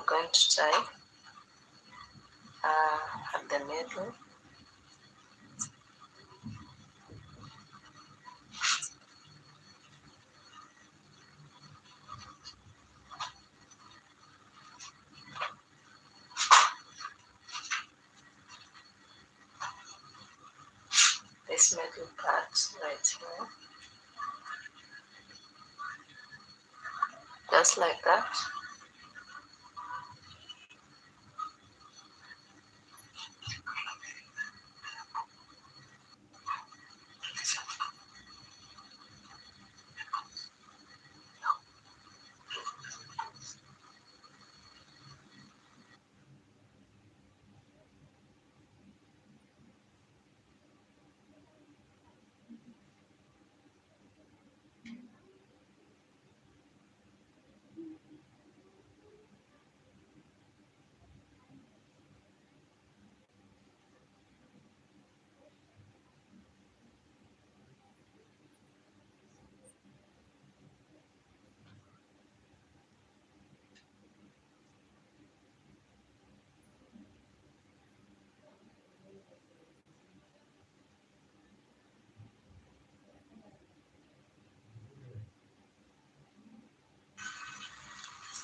going to tie at the middle. This middle part right here, just like that.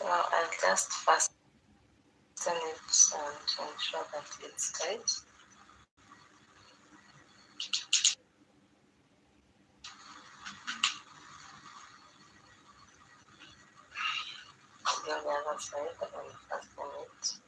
So I'll just fasten it to ensure that it's tight. Go on the other side and fasten it.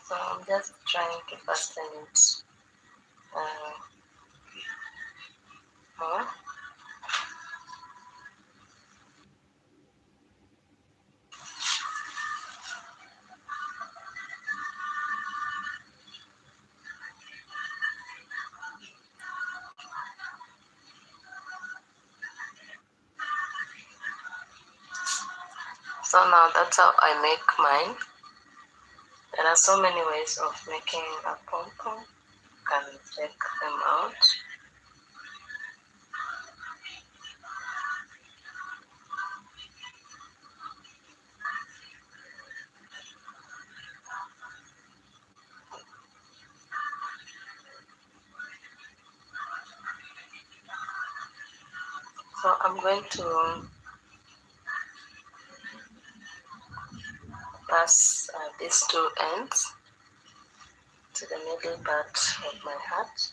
So I'm just trying to fasten it more. So now that's how I make mine. There are so many ways of making a pom-pom. You can check them out. So I'm going to pass these two ends to the middle part of my hat.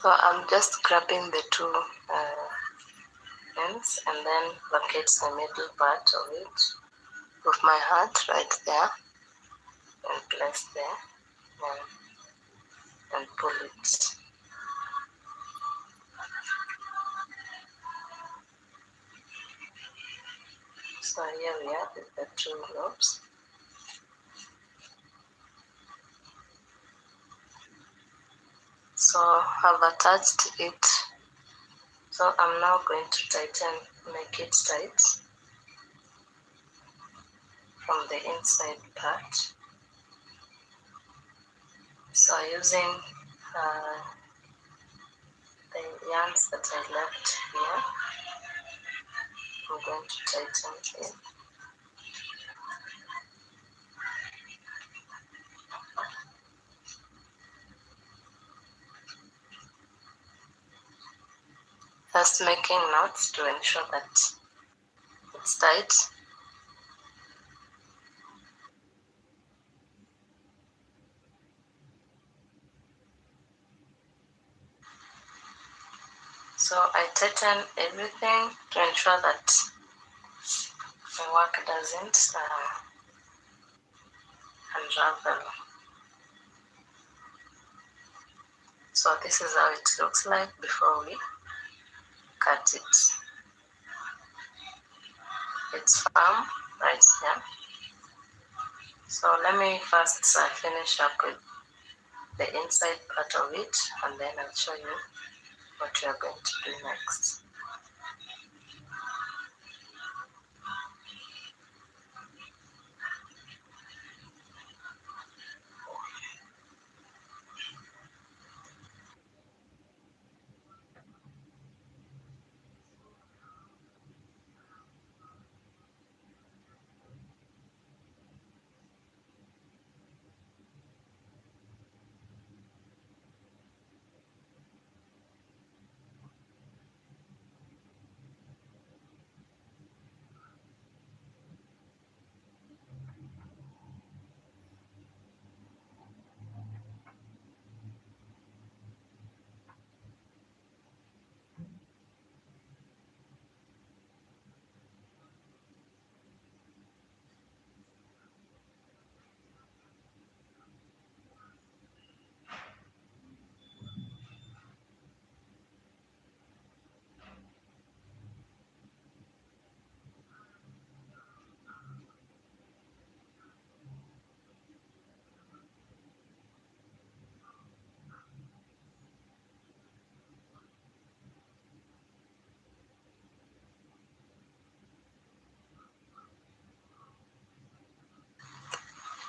So I'm just grabbing the two ends and then locate the middle part of it with my hat right there and place there and pull it. So here we are with the two ropes. So I've attached it So I'm now going to tighten, make it tight from the inside part. So using the yarns that I left here, I'm going to tighten it. First making knots to ensure that it's tight. So I tighten everything to ensure that my work doesn't unravel. So this is how it looks like before we cut it. It's firm right here. So let me first finish up with the inside part of it, and then I'll show you what we are going to do next.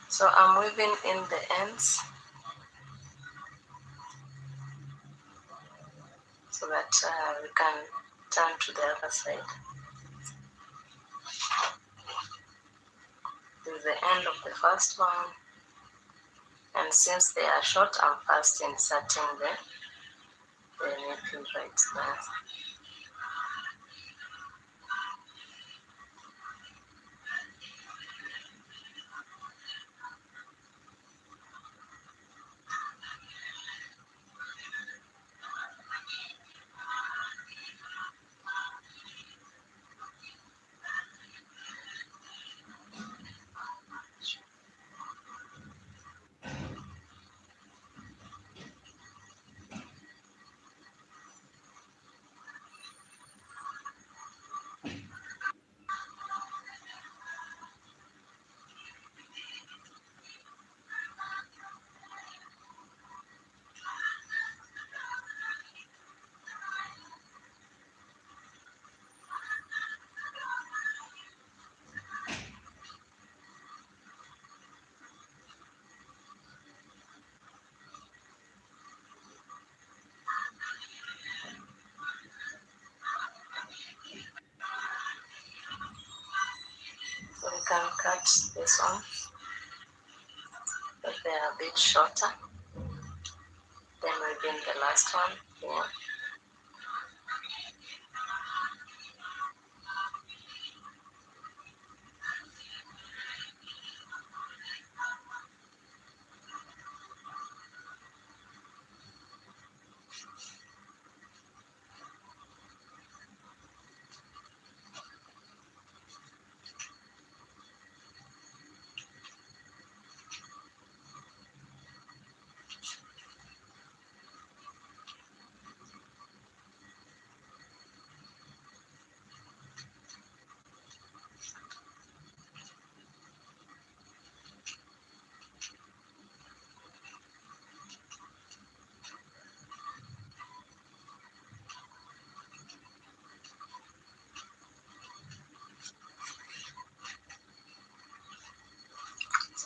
So I'm weaving in the ends so that we can turn to the other side. This is the end of the first one, and since they are short, I'm first inserting the nipple right there. So we can cut this one, but they are a bit shorter. Then we'll bring the last one here.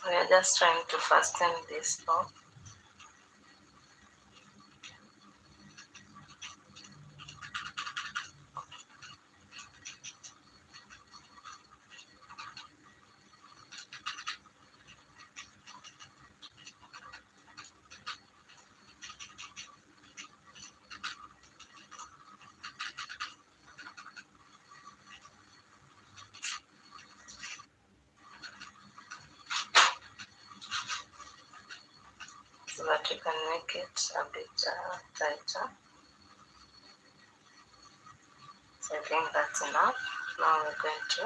We are just trying to fasten this off. So that you can make it a bit tighter. So I think that's enough. Now we're going to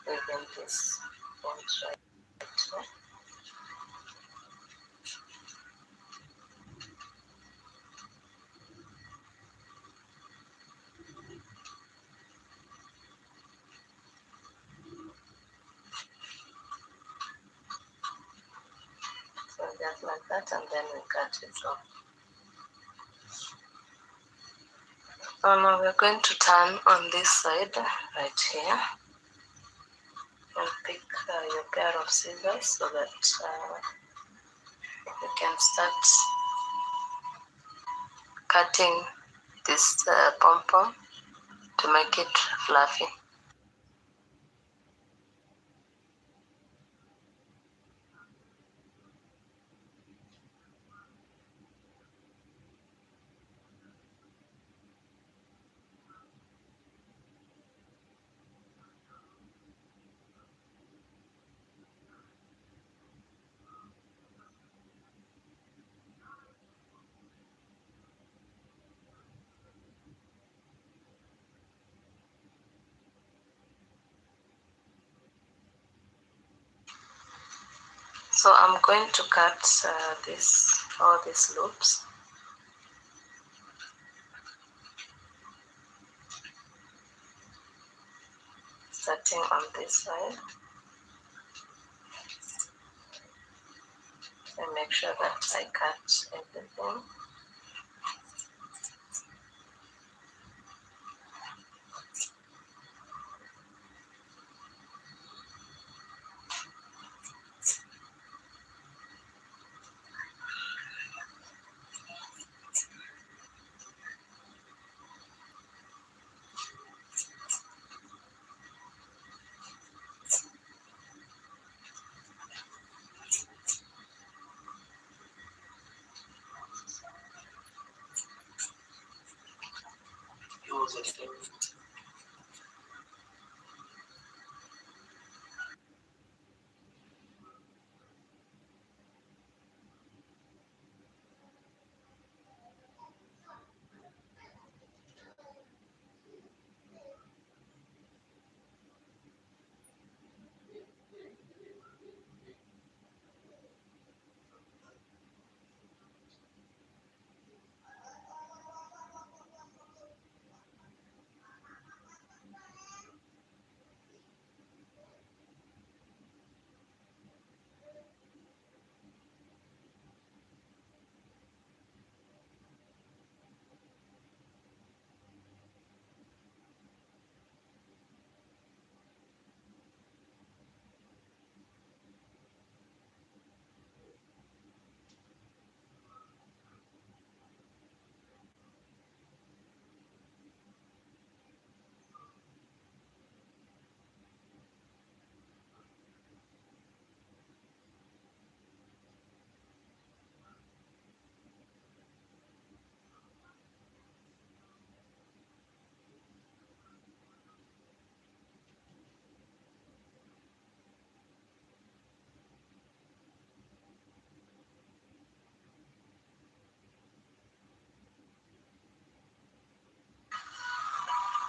begin this point right here. So just like that, and then we cut it off. So now we're going to turn on this side right here and pick your pair of scissors so that you can start cutting this pom-pom to make it fluffy. So I'm going to cut all these loops. Starting on this side, and make sure that I cut everything.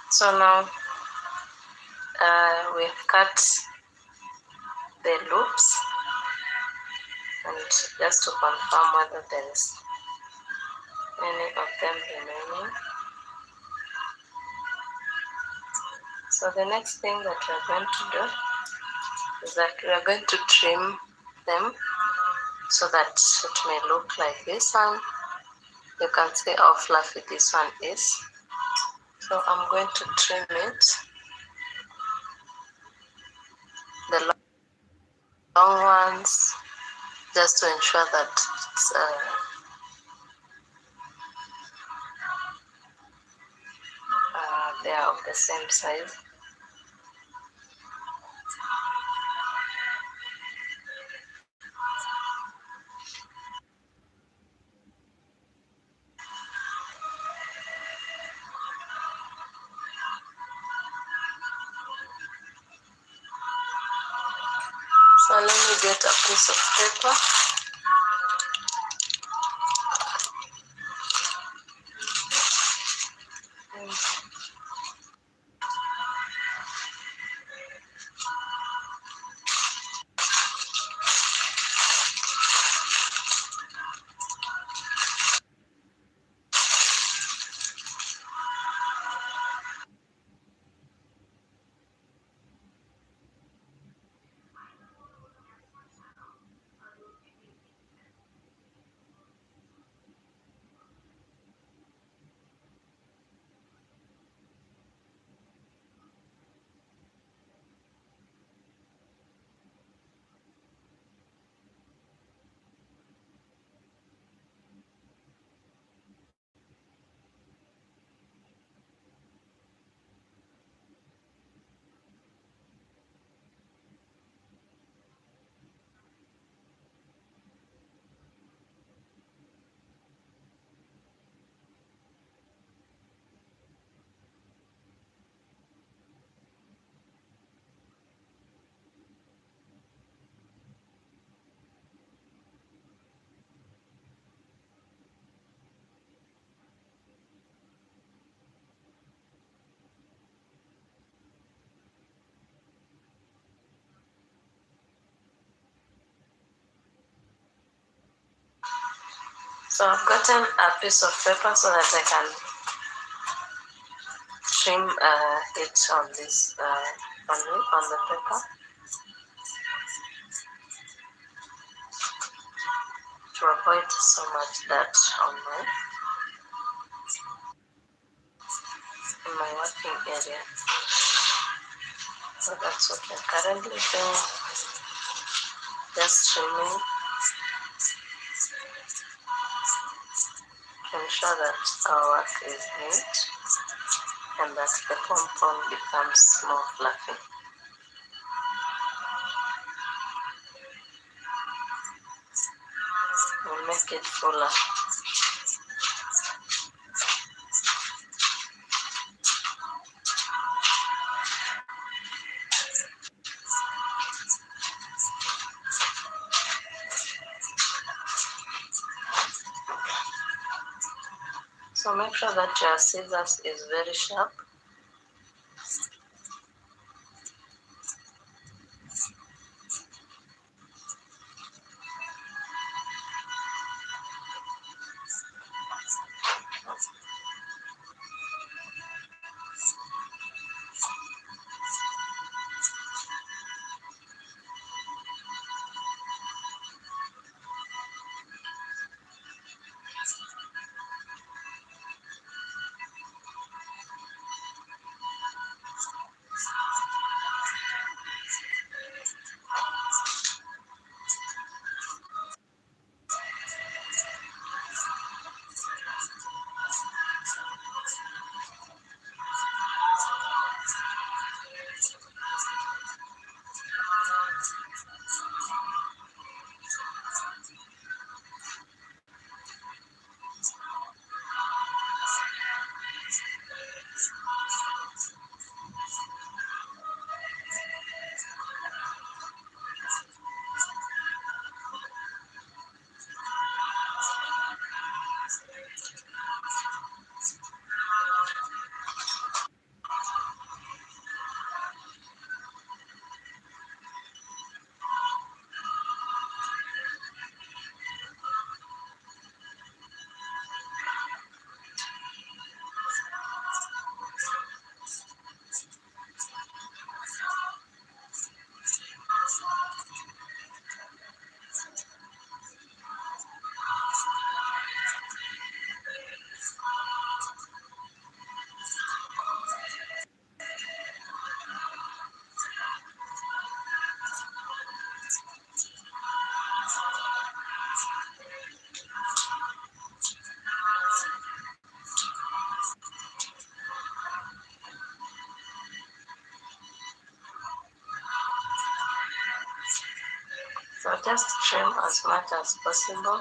So now we've cut the loops, and just to confirm whether there is any of them remaining. So the next thing that we're going to do is that we are going to trim them so that it may look like this one. You can see how fluffy this one is. So I'm going to trim it. The long ones, just to ensure that it's, they are of the same size. So let me get a piece of paper. So I've gotten a piece of paper so that I can trim it on this on the paper to avoid so much dirt on in my working area. So that's what I'm currently doing, just trimming to ensure that our work is neat and that the pom-pom becomes more fluffy. We'll make it fuller. So make sure that your scissors is very sharp. just trim as much as possible.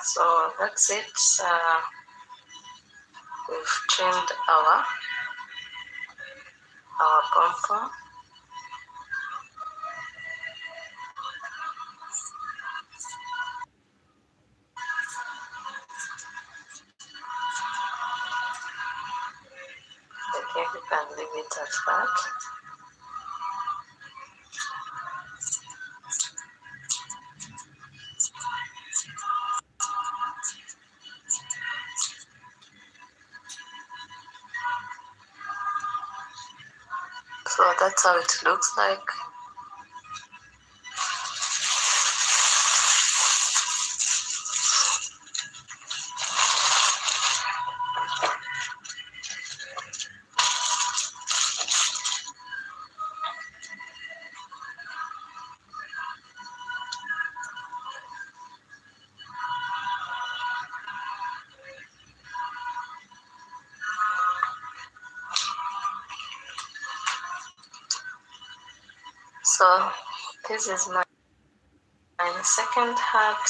So that's it. We've trimmed our pom-pom. Okay, we can leave it at that. So that's how it looks like. So this is my second hat.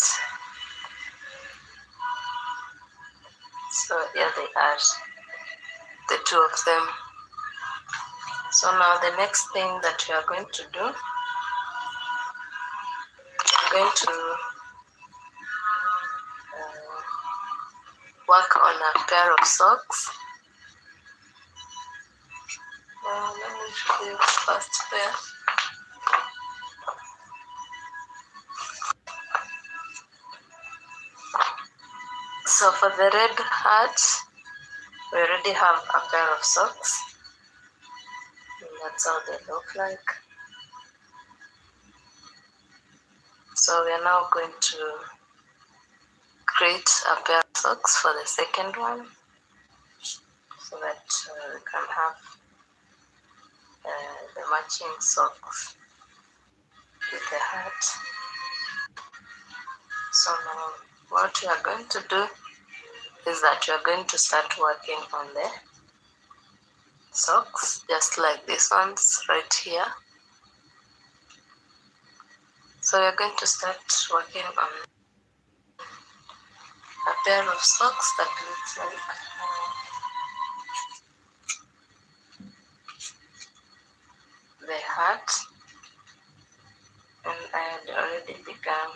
So here they are, the two of them. So now the next thing that we are going to do, we're going to work on a pair of socks. Let me show you the first pair. So for the red hat, we already have a pair of socks. And that's how they look like. So we are now going to create a pair of socks for the second one, so that we can have the matching socks with the hat. So now what we are going to do is that we are going to start working on the socks, just like these ones right here. So we are going to start working on a pair of socks that looks like the hat, and I had already begun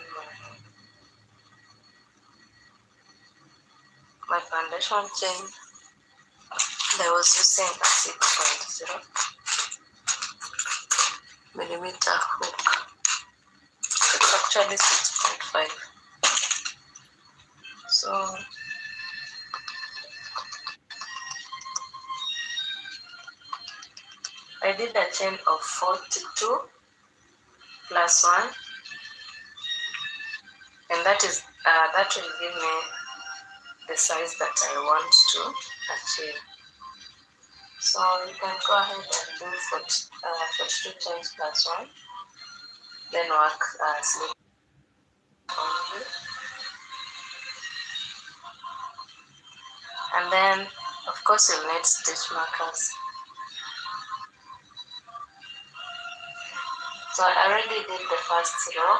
my foundation chain. I was using a 6.0 millimeter hook. It's actually 6.5. So I did a chain of 42 plus 1, and that will give me the size that I want to achieve. So you can go ahead and do 42 chains plus 1, then work slip only, and then of course you'll need stitch markers. So I already did the first row,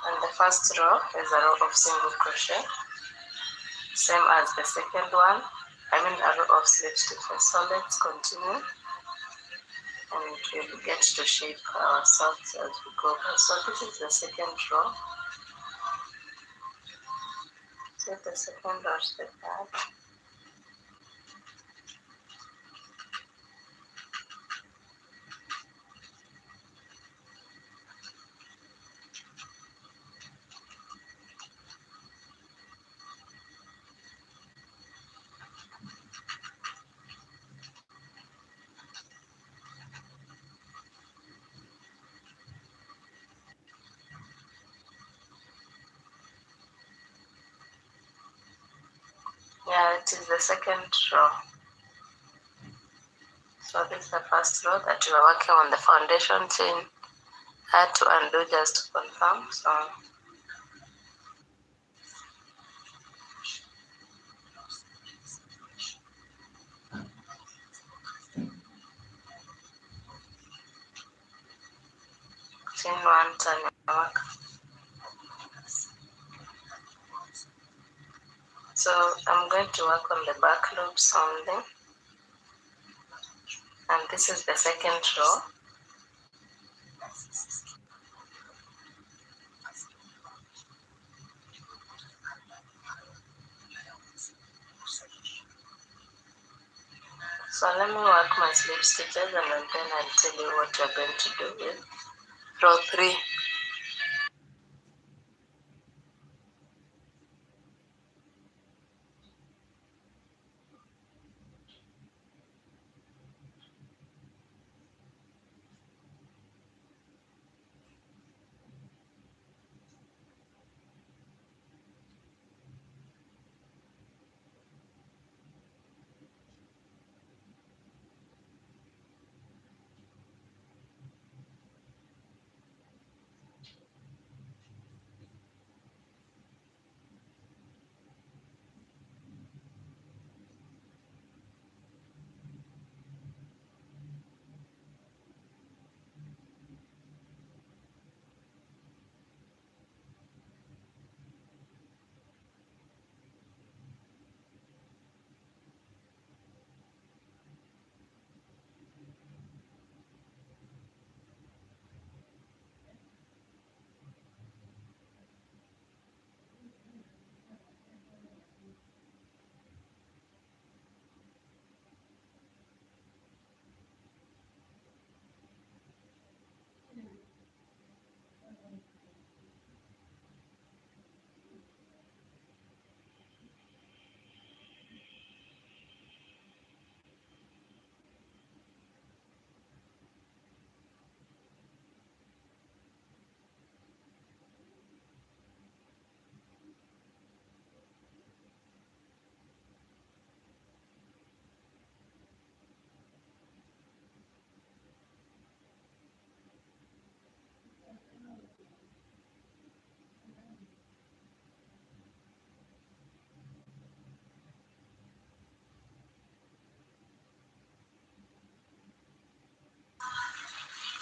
and the first row is a row of single crochet, same as the second one. I mean a row of slip stitches. So let's continue, and we'll get to shape our socks as we go. So this is the second row. Is it the second or the third? Yeah, it is the second row. So this is the first row that you are working on the foundation chain. I had to undo just to confirm. So chain one, turn your work. So I'm going to work on the back loops only, and this is the second row. So let me work my slip stitches, and then I'll tell you what you're going to do with row 3.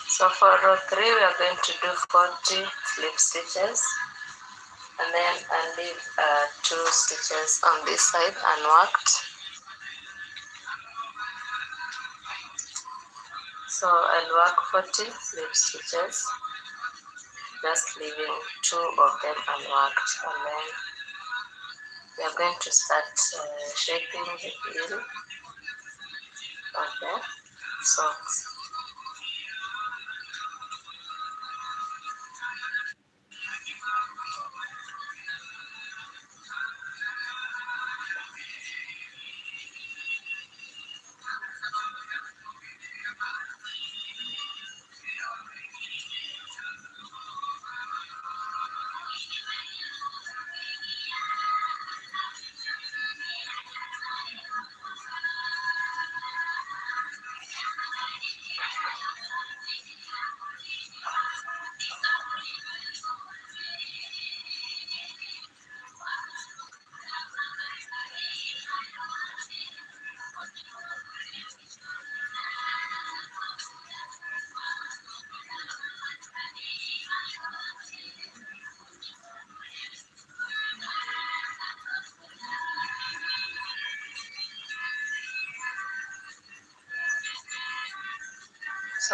So for row 3, we are going to do 40 slip stitches, and then I'll leave 2 stitches on this side unworked. So I'll work 40 slip stitches, just leaving 2 of them unworked, and then we are going to start shaping the heel. Okay, so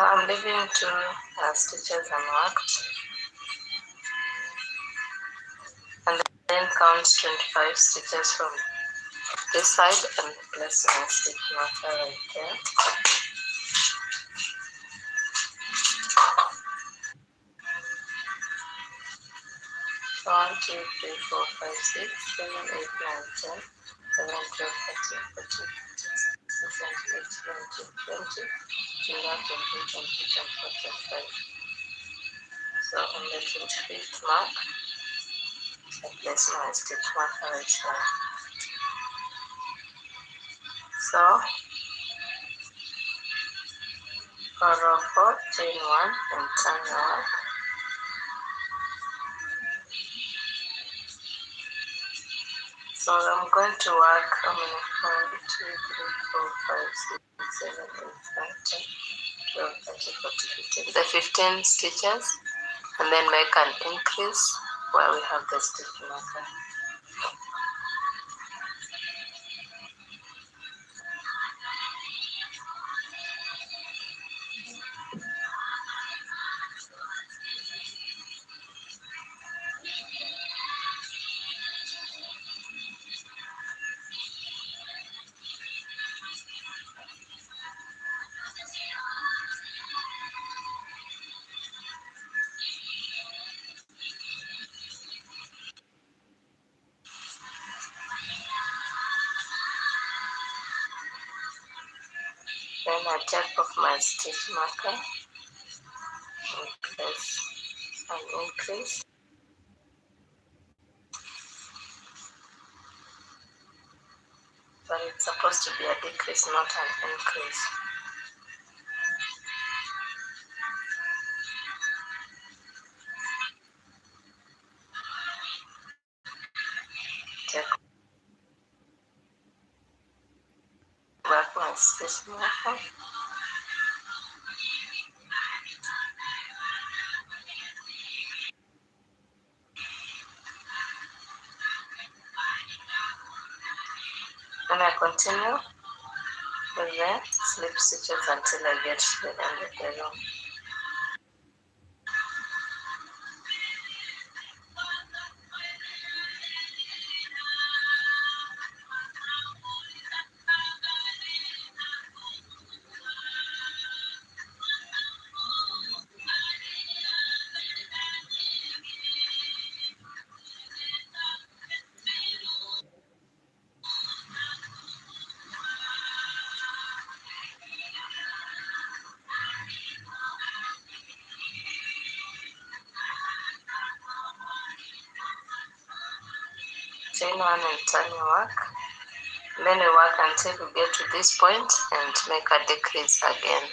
I'm leaving 2 stitches unworked, and then count 25 stitches from this side and place my stitch marker right there. So 1, 2, 3, 4, 5, 6, 7, 8, 9, 10, 11, 12, 13, 14, 15, 16, 17, 18, 19, 20, 21, 22, 23, 24, 25. So on the 25th mark, I place my stitch marker right here. So for row 4, chain 1 and turn your work. So I'm going to work how many? 1, 2, 3, 4, 5, 6, 7, 8, 9, 10, 12, 13, 14, 15. The 15 stitches, and then make an increase where we have the stitch marker. Then I take off my stitch marker and place an increase. But it's supposed to be a decrease, not an increase. Take back my stitch marker. And I continue with the slip stitches until I get to the end of the row. Chain 1 and turn your work. Then we work until we get to this point and make a decrease again.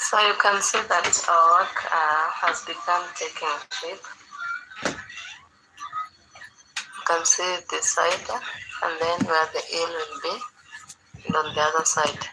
So you can see that our work has become taking shape. You can see this side and then where the eel will be, and on the other side.